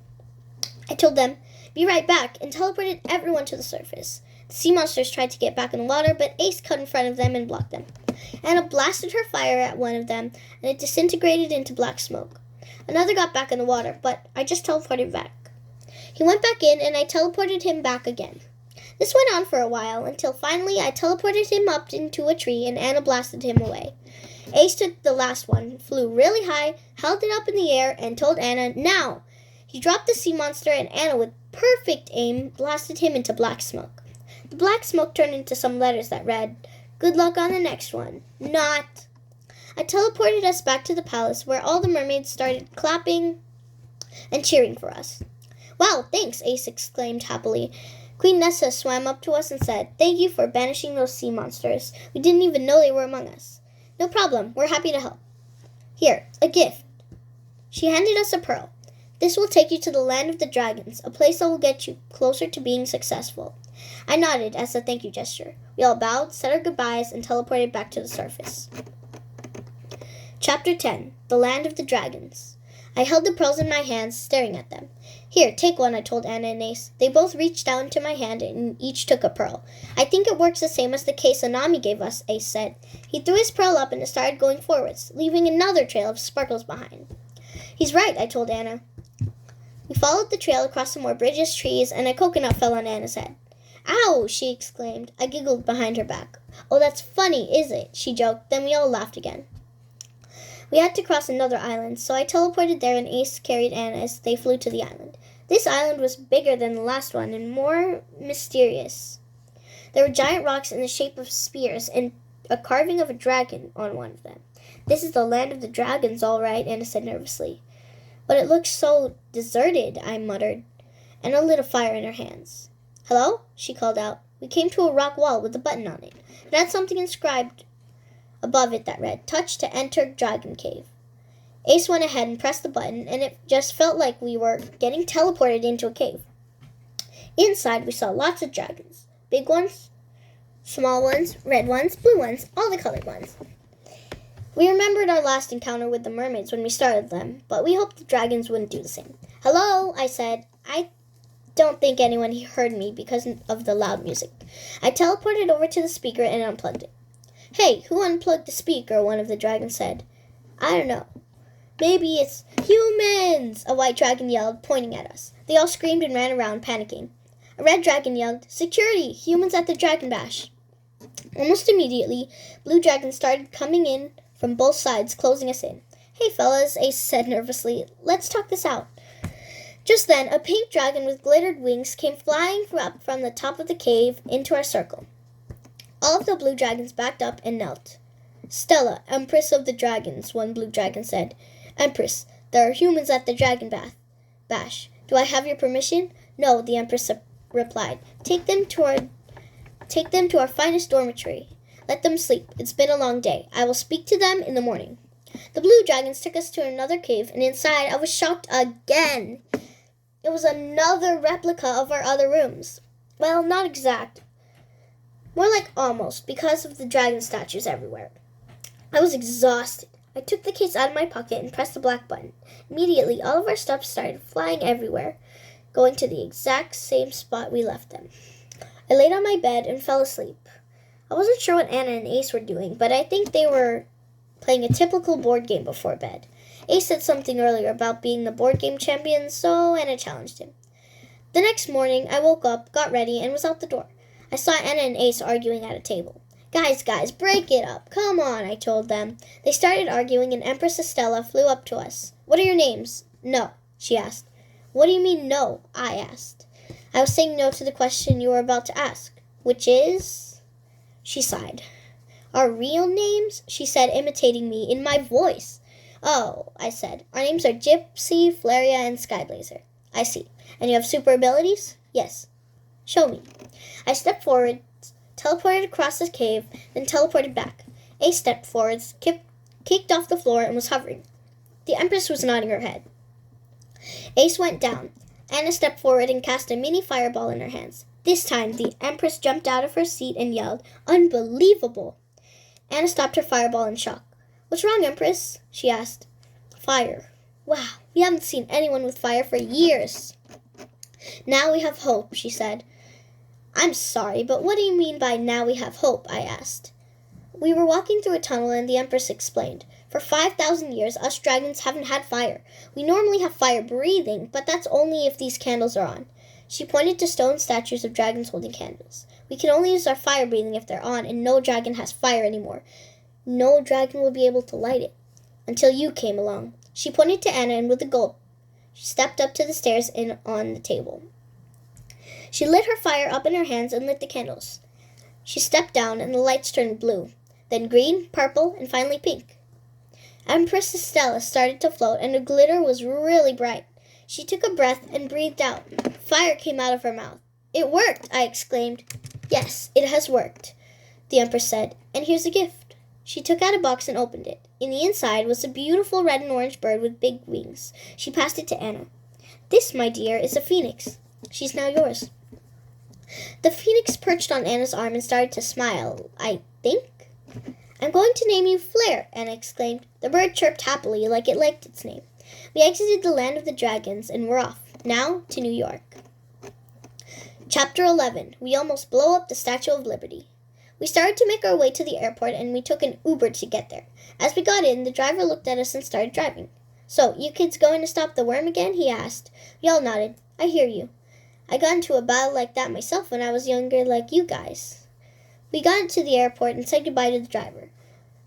I told them, "Be right back," and teleported everyone to the surface. The sea monsters tried to get back in the water, but Ace cut in front of them and blocked them. Anna blasted her fire at one of them, and it disintegrated into black smoke. Another got back in the water, but I just teleported back. He went back in, and I teleported him back again. This went on for a while, until finally I teleported him up into a tree, and Anna blasted him away. Ace took the last one, flew really high, held it up in the air, and told Anna, "Now!" He dropped the sea monster, and Anna, with perfect aim, blasted him into black smoke. The black smoke turned into some letters that read, "Good luck on the next one. Not." I teleported us back to the palace, where all the mermaids started clapping and cheering for us. "Wow, thanks," Ace exclaimed happily. Queen Nessa swam up to us and said, "Thank you for banishing those sea monsters. We didn't even know they were among us." "No problem. We're happy to help. Here, a gift." She handed us a pearl. "This will take you to the land of the dragons, a place that will get you closer to being successful." I nodded as a thank you gesture. We all bowed, said our goodbyes, and teleported back to the surface. Chapter 10. The Land of the Dragons. I held the pearls in my hands, staring at them. "Here, take one," I told Anna and Ace. They both reached down into my hand and each took a pearl. "I think it works the same as the case Anami gave us," Ace said. He threw his pearl up and it started going forwards, leaving another trail of sparkles behind. "He's right," I told Anna. We followed the trail across some more bridges, trees, and a coconut fell on Anna's head. "Ow!" she exclaimed. I giggled behind her back. "Oh, that's funny, is it?" she joked. Then we all laughed again. We had to cross another island, so I teleported there and Ace carried Anna as they flew to the island. This island was bigger than the last one and more mysterious. There were giant rocks in the shape of spears and a carving of a dragon on one of them. "This is the land of the dragons, all right," Anna said nervously. "But it looks so deserted," I muttered. Anna lit a fire in her hands. "Hello?" she called out. We came to a rock wall with a button on it. It had something inscribed above it that read, "Touch to enter Dragon Cave." Ace went ahead and pressed the button, and it just felt like we were getting teleported into a cave. Inside, we saw lots of dragons. Big ones, small ones, red ones, blue ones, all the colored ones. We remembered our last encounter with the mermaids when we started them, but we hoped the dragons wouldn't do the same. "Hello," I said. I don't think anyone heard me because of the loud music. I teleported over to the speaker and unplugged it. "Hey, who unplugged the speaker?" one of the dragons said. "I don't know. Maybe it's humans," a white dragon yelled, pointing at us. They all screamed and ran around, panicking. A red dragon yelled, "Security! Humans at the Dragon Bash!" Almost immediately, blue dragons started coming in from both sides, closing us in. "Hey, fellas," Ace said nervously. "Let's talk this out." Just then, a pink dragon with glittered wings came flying up from the top of the cave into our circle. All of the blue dragons backed up and knelt. "Stella, Empress of the Dragons," one blue dragon said. "Empress, there are humans at the Dragon Bash. Do I have your permission?" "No," the Empress replied. Take them to our finest dormitory. Let them sleep. It's been a long day. I will speak to them in the morning." The blue dragons took us to another cave, and inside I was shocked again. It was another replica of our other rooms. Well, not exact. More like almost, because of the dragon statues everywhere. I was exhausted. I took the case out of my pocket and pressed the black button. Immediately, all of our stuff started flying everywhere, going to the exact same spot we left them. I laid on my bed and fell asleep. I wasn't sure what Anna and Ace were doing, but I think they were playing a typical board game before bed. Ace said something earlier about being the board game champion, so Anna challenged him. The next morning, I woke up, got ready, and was out the door. I saw Anna and Ace arguing at a table. Guys, break it up. Come on," I told them. They started arguing, and Empress Estella flew up to us. "What are your names?" "No," she asked. "What do you mean, no?" I asked. "I was saying no to the question you were about to ask." "Which is?" She sighed. "Our real names?" she said, imitating me in my voice. "Oh," I said. "Our names are Gypsy, Flaria, and Skyblazer." "I see. And you have super abilities?" "Yes." "Show me." I stepped forward, teleported across the cave, then teleported back. Ace stepped forward, kicked off the floor, and was hovering. The Empress was nodding her head. Ace went down. Anna stepped forward and cast a mini fireball in her hands. This time, the Empress jumped out of her seat and yelled, "Unbelievable!" Anna stopped her fireball in shock. What's wrong, Empress? She asked. Fire. Wow, we haven't seen anyone with fire for years. Now we have hope, she said. I'm sorry, but what do you mean by now we have hope? I asked. We were walking through a tunnel and the Empress explained. For 5,000 years, us dragons haven't had fire. We normally have fire breathing, but that's only if these candles are on. She pointed to stone statues of dragons holding candles. We can only use our fire breathing if they're on, and no dragon has fire anymore. No dragon will be able to light it. Until you came along. She pointed to Anna, and with a gulp, she stepped up to the stairs and on the table. She lit her fire up in her hands and lit the candles. She stepped down, and the lights turned blue, then green, purple, and finally pink. Empress Estella started to float, and the glitter was really bright. She took a breath and breathed out. Fire came out of her mouth. It worked, I exclaimed. Yes, it has worked, the Empress said, and here's a gift. She took out a box and opened it. In the inside was a beautiful red and orange bird with big wings. She passed it to Anna. This, my dear, is a phoenix. She's now yours. The phoenix perched on Anna's arm and started to smile, I think. I'm going to name you Flare, Anna exclaimed. The bird chirped happily like it liked its name. We exited the land of the dragons and were off, now to New York. Chapter 11. We almost blow up the Statue of Liberty. We started to make our way to the airport and we took an Uber to get there. As we got in, the driver looked at us and started driving. So, you kids going to stop the worm again? He asked. We all nodded. I hear you. I got into a battle like that myself when I was younger like you guys. We got into the airport and said goodbye to the driver.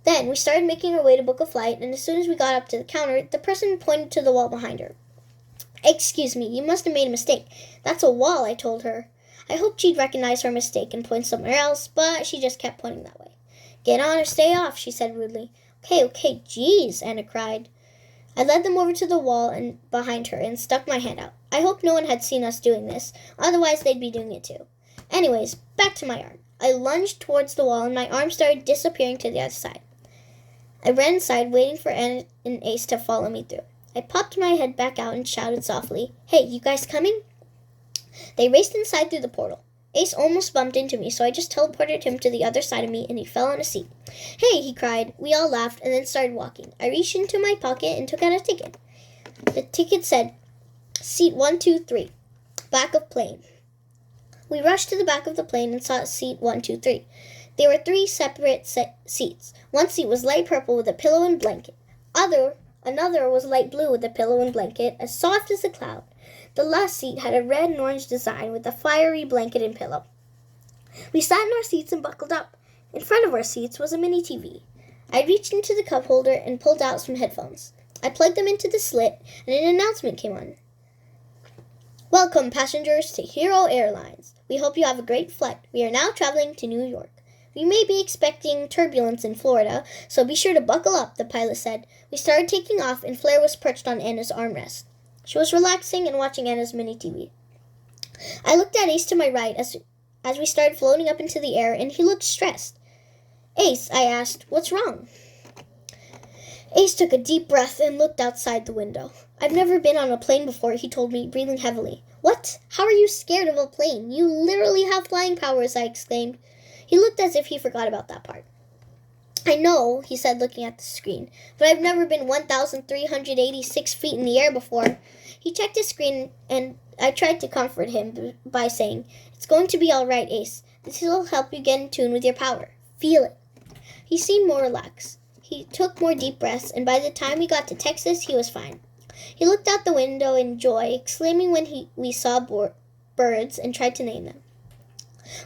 Then we started making our way to book a flight, and as soon as we got up to the counter, the person pointed to the wall behind her. Excuse me, you must have made a mistake. That's a wall, I told her. I hoped she'd recognize her mistake and point somewhere else, but she just kept pointing that way. Get on or stay off, she said rudely. Okay, geez, Anna cried. I led them over to the wall and behind her and stuck my hand out. I hoped no one had seen us doing this, otherwise they'd be doing it too. Anyways, back to my arm. I lunged towards the wall and my arm started disappearing to the other side. I ran inside, waiting for Anna and Ace to follow me through. I popped my head back out and shouted softly, Hey, you guys coming? They raced inside through the portal. Ace almost bumped into me, so I just teleported him to the other side of me, and he fell on a seat. Hey, he cried. We all laughed and then started walking. I reached into my pocket and took out a ticket. The ticket said, Seat 123, back of plane. We rushed to the back of the plane and saw seat 123. There were 3 separate seats. One seat was light purple with a pillow and blanket. Another was light blue with a pillow and blanket, as soft as a cloud. The last seat had a red and orange design with a fiery blanket and pillow. We sat in our seats and buckled up. In front of our seats was a mini TV. I reached into the cup holder and pulled out some headphones. I plugged them into the slit, and an announcement came on. Welcome, passengers, to Hero Airlines. We hope you have a great flight. We are now traveling to New York. We may be expecting turbulence in Florida, so be sure to buckle up, the pilot said. We started taking off, and Flare was perched on Anna's armrest. She was relaxing and watching Anna's mini TV. I looked at Ace to my right as we started floating up into the air, and he looked stressed. Ace, I asked, what's wrong? Ace took a deep breath and looked outside the window. I've never been on a plane before, he told me, breathing heavily. What? How are you scared of a plane? You literally have flying powers, I exclaimed. He looked as if he forgot about that part. I know, he said, looking at the screen, but I've never been 1,386 feet in the air before. He checked his screen, and I tried to comfort him by saying, It's going to be all right, Ace. This will help you get in tune with your power. Feel it. He seemed more relaxed. He took more deep breaths, and by the time we got to Texas, he was fine. He looked out the window in joy, exclaiming when we saw birds and tried to name them.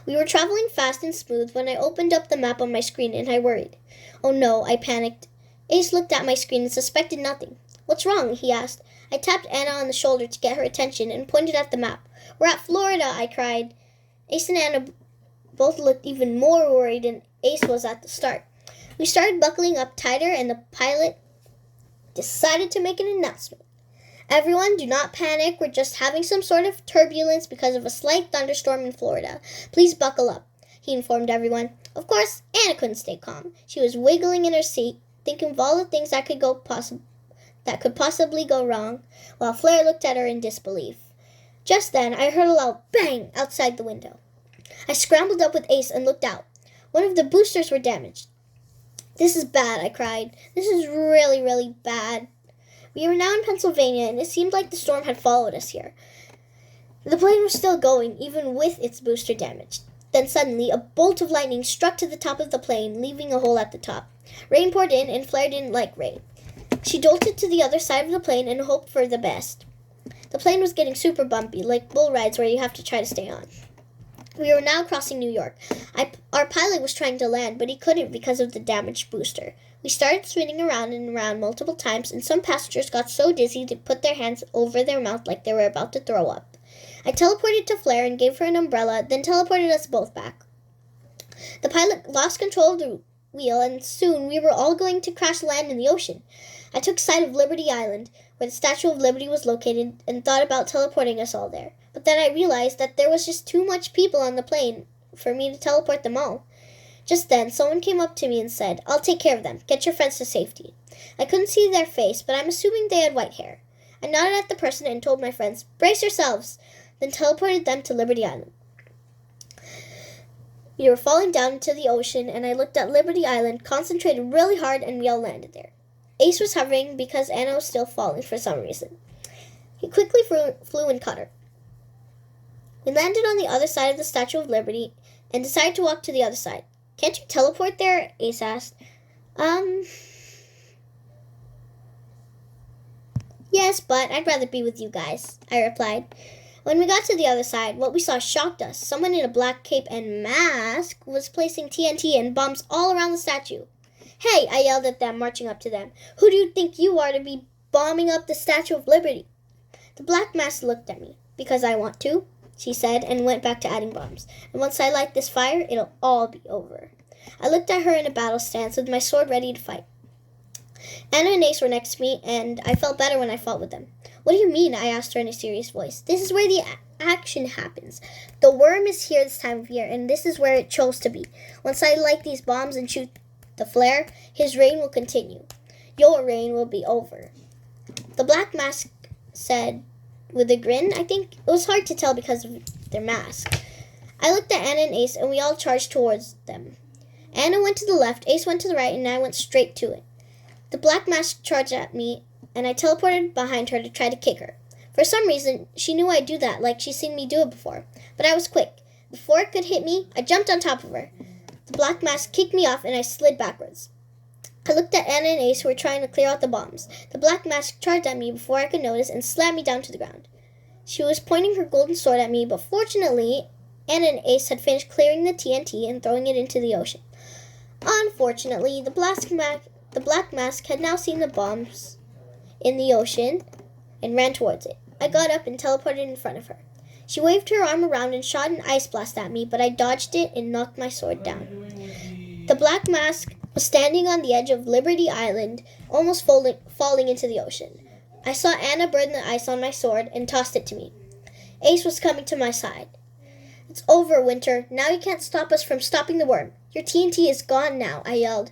We were traveling fast and smooth when I opened up the map on my screen, and I worried. Oh no, I panicked. Ace looked at my screen and suspected nothing. What's wrong? He asked. I tapped Anna on the shoulder to get her attention and pointed at the map. We're at Florida, I cried. Ace and Anna both looked even more worried than Ace was at the start. We started buckling up tighter, and the pilot decided to make an announcement. Everyone, do not panic. We're just having some sort of turbulence because of a slight thunderstorm in Florida. Please buckle up, he informed everyone. Of course, Anna couldn't stay calm. She was wiggling in her seat, thinking of all the things that could possibly go wrong, while Flare looked at her in disbelief. Just then, I heard a loud bang outside the window. I scrambled up with Ace and looked out. One of the boosters were damaged. This is bad, I cried. This is really, really bad. We were now in Pennsylvania, and it seemed like the storm had followed us here. The plane was still going, even with its booster damaged. Then suddenly, a bolt of lightning struck to the top of the plane, leaving a hole at the top. Rain poured in and flared in like rain. She jolted to the other side of the plane and hoped for the best. The plane was getting super bumpy, like bull rides where you have to try to stay on. We were now crossing New York. Our pilot was trying to land, but he couldn't because of the damaged booster. We started spinning around and around multiple times, and some passengers got so dizzy they put their hands over their mouth like they were about to throw up. I teleported to Flair and gave her an umbrella, then teleported us both back. The pilot lost control of the wheel, and soon we were all going to crash land in the ocean. I took sight of Liberty Island, where the Statue of Liberty was located, and thought about teleporting us all there. But then I realized that there was just too much people on the plane for me to teleport them all. Just then, someone came up to me and said, "I'll take care of them. Get your friends to safety." I couldn't see their face, but I'm assuming they had white hair. I nodded at the person and told my friends, "Brace yourselves," then teleported them to Liberty Island. We were falling down into the ocean, and I looked at Liberty Island, concentrated really hard, and we all landed there. Ace was hovering because Anna was still falling for some reason. He quickly flew and caught her. We landed on the other side of the Statue of Liberty and decided to walk to the other side. "Can't you teleport there?" Ace asked. Yes, but I'd rather be with you guys, I replied. When we got to the other side, what we saw shocked us. Someone in a black cape and mask was placing TNT and bombs all around the statue. "Hey," I yelled at them, marching up to them. "Who do you think you are to be bombing up the Statue of Liberty?" The black mask looked at me. "Because I want to," she said, and went back to adding bombs. "And once I light this fire, it'll all be over." I looked at her in a battle stance with my sword ready to fight. Anna and Ace were next to me, and I felt better when I fought with them. "What do you mean?" I asked her in a serious voice. "This is where the action happens. The worm is here this time of year, and this is where it chose to be. Once I light these bombs and shoot the flare, his reign will continue. Your reign will be over." The black mask said with a grin. I think it was hard to tell because of their mask. I looked at Anna and Ace, and we all charged towards them. Anna went to the left, Ace went to the right, and I went straight to it. The black mask charged at me, and I teleported behind her to try to kick her. For some reason, she knew I'd do that, like she'd seen me do it before. But I was quick. Before it could hit me, I jumped on top of her. The black mask kicked me off, and I slid backwards. I looked at Anna and Ace, who were trying to clear out the bombs. The black mask charged at me before I could notice and slammed me down to the ground. She was pointing her golden sword at me, but fortunately, Anna and Ace had finished clearing the TNT and throwing it into the ocean. Unfortunately, the black mask had now seen the bombs in the ocean and ran towards it. I got up and teleported in front of her. She waved her arm around and shot an ice blast at me, but I dodged it and knocked my sword down. The black mask was standing on the edge of Liberty Island, almost falling into the ocean. I saw Anna burn the ice on my sword and tossed it to me. Ace was coming to my side. "It's over, Winter. Now you can't stop us from stopping the worm. Your TNT is gone now," I yelled.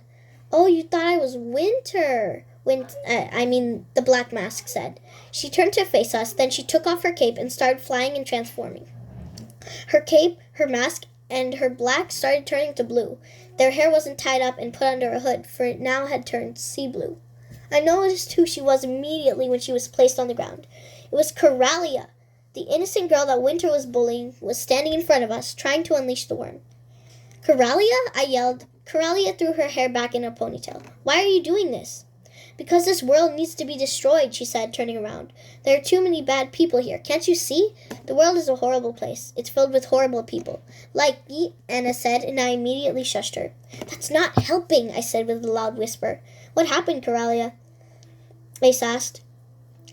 "Oh, you thought I was Winter," the black mask said. She turned to face us, then she took off her cape and started flying and transforming. Her cape, her mask, and her black started turning to blue. Their hair wasn't tied up and put under a hood, for it now had turned sea blue. I noticed who she was immediately when she was placed on the ground. It was Coralia. The innocent girl that Winter was bullying was standing in front of us, trying to unleash the worm. "Coralia?" I yelled. Coralia threw her hair back in a ponytail. "Why are you doing this?" "Because this world needs to be destroyed," she said, turning around. "There are too many bad people here. Can't you see? The world is a horrible place. It's filled with horrible people." "Like me," Anna said, and I immediately shushed her. "That's not helping," I said with a loud whisper. "What happened, Coralia?" Ace asked.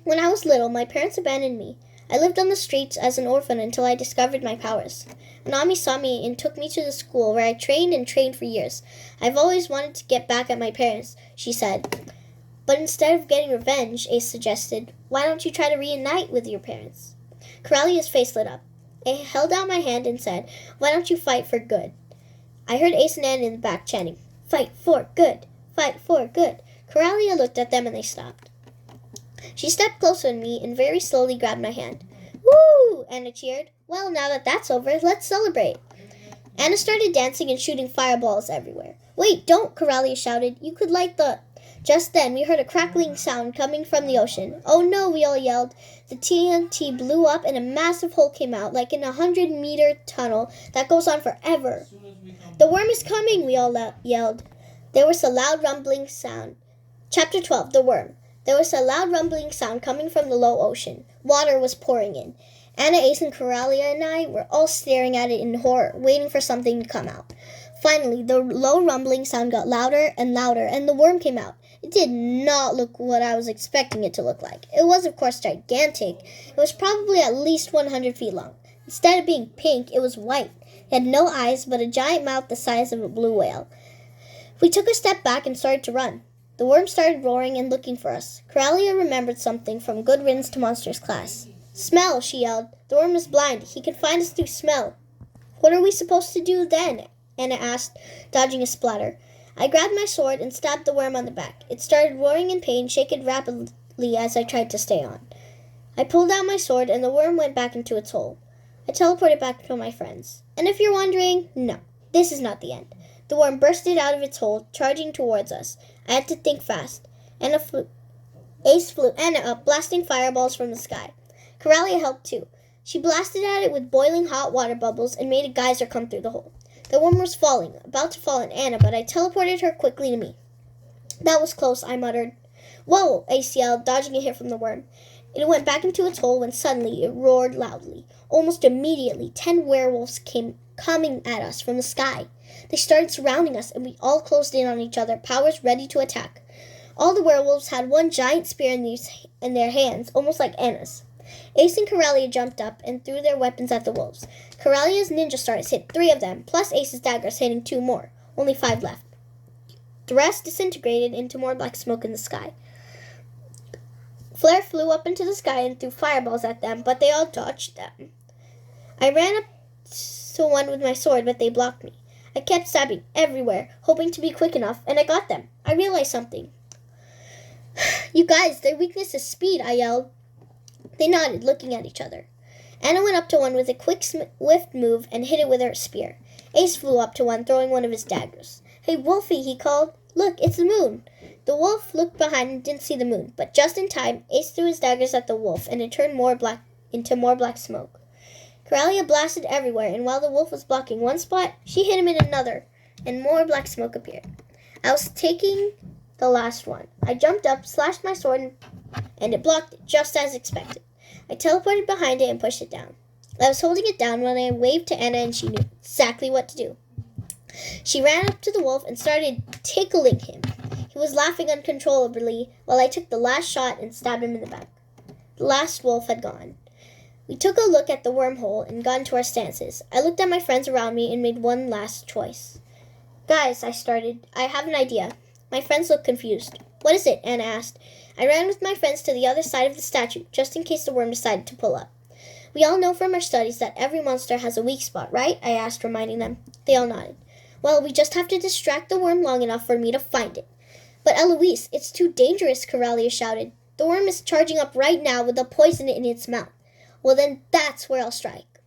"When I was little, my parents abandoned me. I lived on the streets as an orphan until I discovered my powers. Anami saw me and took me to the school where I trained and trained for years. I've always wanted to get back at my parents," she said. "But instead of getting revenge," Ace suggested, "why don't you try to reunite with your parents?" Coralia's face lit up. I held out my hand and said, "Why don't you fight for good?" I heard Ace and Anna in the back chanting, "Fight for good! Fight for good!" Coralia looked at them and they stopped. She stepped closer to me and very slowly grabbed my hand. "Woo!" Anna cheered. "Well, now that that's over, let's celebrate." Anna started dancing and shooting fireballs everywhere. Wait, don't, Coralia shouted. You could light the... Just then, we heard a crackling sound coming from the ocean. Oh no, we all yelled. The TNT blew up and a massive hole came out, like in a 100-meter tunnel that goes on forever. The worm is coming, we all yelled. There was a loud rumbling sound. Chapter 12, The Worm. There was a loud rumbling sound coming from the low ocean. Water was pouring in. Anna, Ace, and Coralia and I were all staring at it in horror, waiting for something to come out. Finally, the low rumbling sound got louder and louder, and the worm came out. It did not look what I was expecting it to look like. It was, of course, gigantic. It was probably at least 100 feet long. Instead of being pink, it was white. It had no eyes, but a giant mouth the size of a blue whale. We took a step back and started to run. The worm started roaring and looking for us. Coralia remembered something from Good Riddance to Monsters class. Smell, she yelled. The worm is blind. He can find us through smell. What are we supposed to do then? Anna asked, dodging a splatter. I grabbed my sword and stabbed the worm on the back. It started roaring in pain, shaking rapidly as I tried to stay on. I pulled out my sword and the worm went back into its hole. I teleported back to my friends. And if you're wondering, no, this is not the end. The worm bursted out of its hole, charging towards us. I had to think fast. Ace flew Anna up, blasting fireballs from the sky. Coralia helped too. She blasted at it with boiling hot water bubbles and made a geyser come through the hole. The worm was falling, about to fall on Anna, but I teleported her quickly to me. That was close, I muttered. Whoa, Ace yelled, dodging a hit from the worm. It went back into its hole when suddenly it roared loudly. Almost immediately, 10 werewolves came coming at us from the sky. They started surrounding us, and we all closed in on each other, powers ready to attack. All the werewolves had one giant spear in their hands, almost like Anna's. Ace and Coralia jumped up and threw their weapons at the wolves. Coralia's ninja stars hit 3 of them, plus Ace's daggers hitting 2 more. Only 5 left. The rest disintegrated into more black smoke in the sky. Flare flew up into the sky and threw fireballs at them, but they all dodged them. I ran up to one with my sword, but they blocked me. I kept stabbing everywhere, hoping to be quick enough, and I got them. I realized something. You guys, their weakness is speed, I yelled. They nodded, looking at each other. Anna went up to one with a quick, swift move and hit it with her spear. Ace flew up to one, throwing one of his daggers. Hey, Wolfie, he called. Look, it's the moon. The wolf looked behind and didn't see the moon, but just in time, Ace threw his daggers at the wolf, and it turned into more black smoke. Coralia blasted everywhere, and while the wolf was blocking one spot, she hit him in another, and more black smoke appeared. I was taking the last one. I jumped up, slashed my sword, and it blocked it, just as expected. I teleported behind it and pushed it down. I was holding it down when I waved to Anna, and she knew exactly what to do. She ran up to the wolf and started tickling him. He was laughing uncontrollably while I took the last shot and stabbed him in the back. The last wolf had gone. We took a look at the wormhole and got into our stances. I looked at my friends around me and made one last choice. Guys, I started. I have an idea. My friends looked confused. What is it? Anna asked. I ran with my friends to the other side of the statue, just in case the worm decided to pull up. We all know from our studies that every monster has a weak spot, right? I asked, reminding them. They all nodded. Well, we just have to distract the worm long enough for me to find it. But Eloise, it's too dangerous, Coralia shouted. The worm is charging up right now with the poison in its mouth. Well, then that's where I'll strike.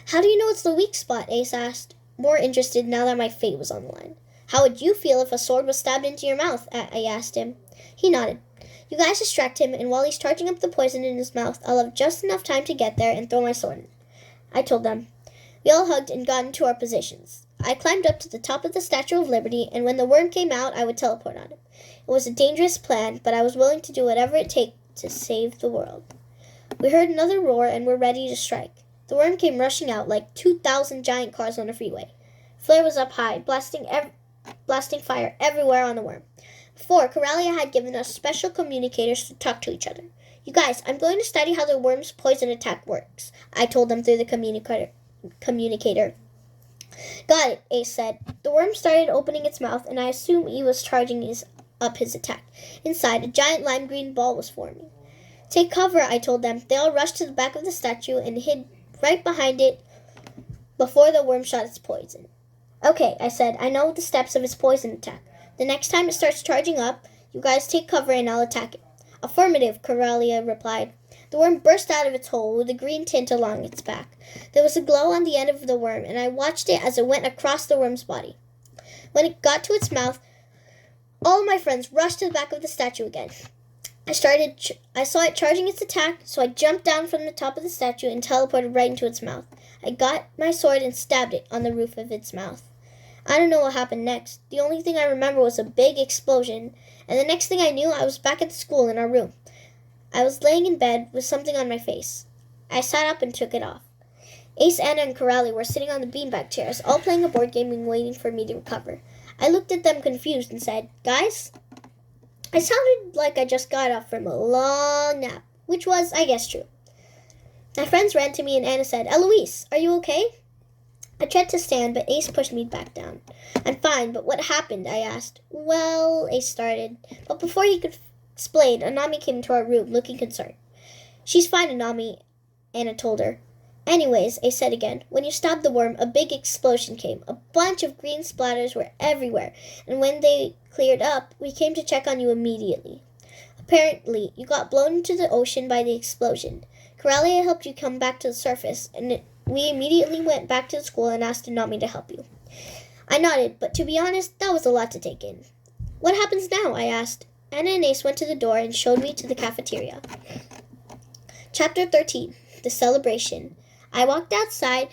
How do you know it's the weak spot? Ace asked, more interested now that my fate was on the line. How would you feel if a sword was stabbed into your mouth? I asked him. He nodded. You guys distract him, and while he's charging up the poison in his mouth, I'll have just enough time to get there and throw my sword in. I told them. We all hugged and got into our positions. I climbed up to the top of the Statue of Liberty, and when the worm came out, I would teleport on him. It was a dangerous plan, but I was willing to do whatever it takes to save the world. We heard another roar and were ready to strike. The worm came rushing out like 2,000 giant cars on a freeway. Flare was up high, blasting fire everywhere on the worm. Before, Coralia had given us special communicators to talk to each other. You guys, I'm going to study how the worm's poison attack works, I told them through the communicator. Got it, Ace said. The worm started opening its mouth, and I assumed he was charging up his attack. Inside, a giant lime green ball was forming. Take cover, I told them. They all rushed to the back of the statue and hid right behind it before the worm shot its poison. Okay, I said, I know the steps of its poison attack. The next time it starts charging up, you guys take cover and I'll attack it. Affirmative, Coralia replied. The worm burst out of its hole with a green tint along its back. There was a glow on the end of the worm, and I watched it as it went across the worm's body. When it got to its mouth, all of my friends rushed to the back of the statue again. I saw it charging its attack, so I jumped down from the top of the statue and teleported right into its mouth. I got my sword and stabbed it on the roof of its mouth. I don't know what happened next. The only thing I remember was a big explosion, and the next thing I knew, I was back at the school in our room. I was laying in bed with something on my face. I sat up and took it off. Ace, Anna, and Corelli were sitting on the beanbag chairs, all playing a board game and waiting for me to recover. I looked at them confused and said, "Guys?" I sounded like I just got up from a long nap, which was, I guess, true. My friends ran to me and Anna said, "Eloise, are you okay?" I tried to stand, but Ace pushed me back down. "I'm fine, but what happened?" I asked. "Well," Ace started, but before he could explain, Anami came into our room looking concerned. "She's fine, Anami," Anna told her. "Anyways," Ace said again, "when you stabbed the worm, a big explosion came. A bunch of green splatters were everywhere, and when they cleared up, we came to check on you immediately. Apparently, you got blown into the ocean by the explosion. Corellia helped you come back to the surface, and we immediately went back to the school and asked Anami to help you." I nodded, but to be honest, that was a lot to take in. "What happens now?" I asked. Anna and Ace went to the door and showed me to the cafeteria. Chapter 13, The Celebration. I walked outside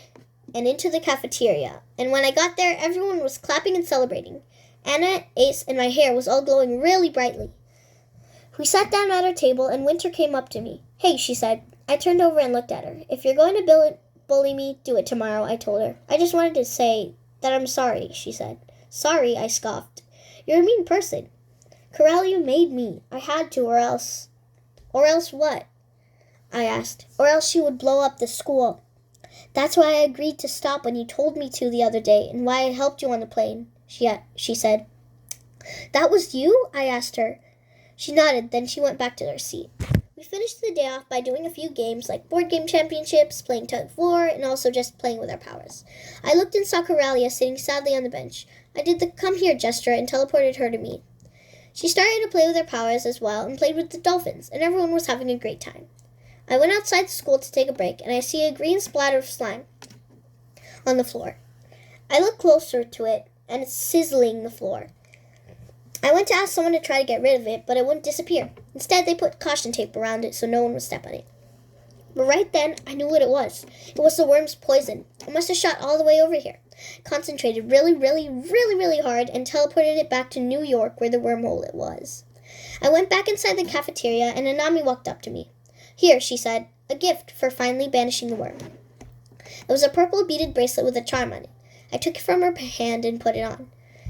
and into the cafeteria, and when I got there, everyone was clapping and celebrating. Anna, Ace, and my hair was all glowing really brightly. We sat down at our table, and Winter came up to me. "Hey," she said. I turned over and looked at her. "If you're going to bully me, do it tomorrow," I told her. "I just wanted to say that I'm sorry," she said. "Sorry?" I scoffed. "You're a mean person." "Corellia made me. I had to, or else..." "Or else what?" I asked. "Or else she would blow up the school. That's why I agreed to stop when you told me to the other day, and why I helped you on the plane," she said. "That was you?" I asked her. She nodded, then she went back to her seat. We finished the day off by doing a few games like board game championships, playing tug-of-war, and also just playing with our powers. I looked and saw Corellia sitting sadly on the bench. I did the "come here" gesture and teleported her to me. She started to play with her powers as well and played with the dolphins, and everyone was having a great time. I went outside the school to take a break, and I see a green splatter of slime on the floor. I look closer to it, and it's sizzling the floor. I went to ask someone to try to get rid of it, but it wouldn't disappear. Instead, they put caution tape around it so no one would step on it. But right then, I knew what it was. It was the worm's poison. It must have shot all the way over here. Concentrated really hard and teleported it back to New York where the wormhole it was. I went back inside the cafeteria, and Anami walked up to me. "Here," she said, "a gift for finally banishing the worm." It was a purple beaded bracelet with a charm on it. I took it from her hand and put it on.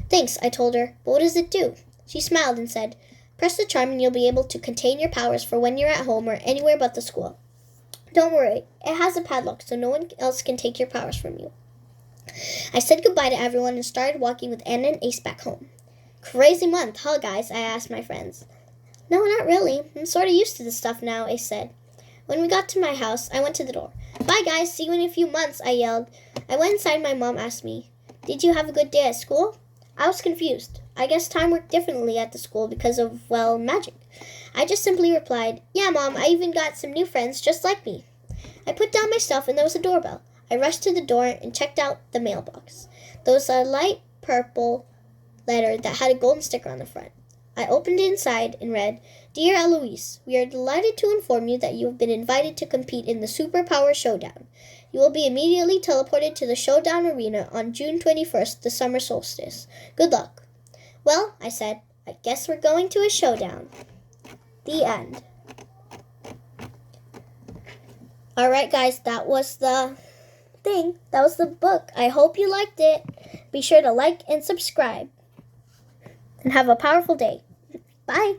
"Thanks," I told her, "but what does it do?" She smiled and said, "Press the charm and you'll be able to contain your powers for when you're at home or anywhere but the school. Don't worry, it has a padlock so no one else can take your powers from you." I said goodbye to everyone and started walking with Anna and Ace back home. "Crazy month, huh, guys?" I asked my friends. "No, not really. I'm sort of used to this stuff now," Ace said. When we got to my house, I went to the door. "Bye, guys. See you in a few months," I yelled. I went inside and my mom asked me, "Did you have a good day at school?" I was confused. I guess time worked differently at the school because of, well, magic. I just simply replied, "Yeah, Mom, I even got some new friends just like me." I put down my stuff and there was a doorbell. I rushed to the door and checked out the mailbox. There was a light purple letter that had a golden sticker on the front. I opened it inside and read, "Dear Eloise, we are delighted to inform you that you have been invited to compete in the Superpower Showdown. You will be immediately teleported to the Showdown Arena on June 21st, the summer solstice. Good luck." "Well," I said, "I guess we're going to a showdown." The end. Alright, guys, that was the thing. That was the book. I hope you liked it. Be sure to like and subscribe. And have a powerful day. Bye.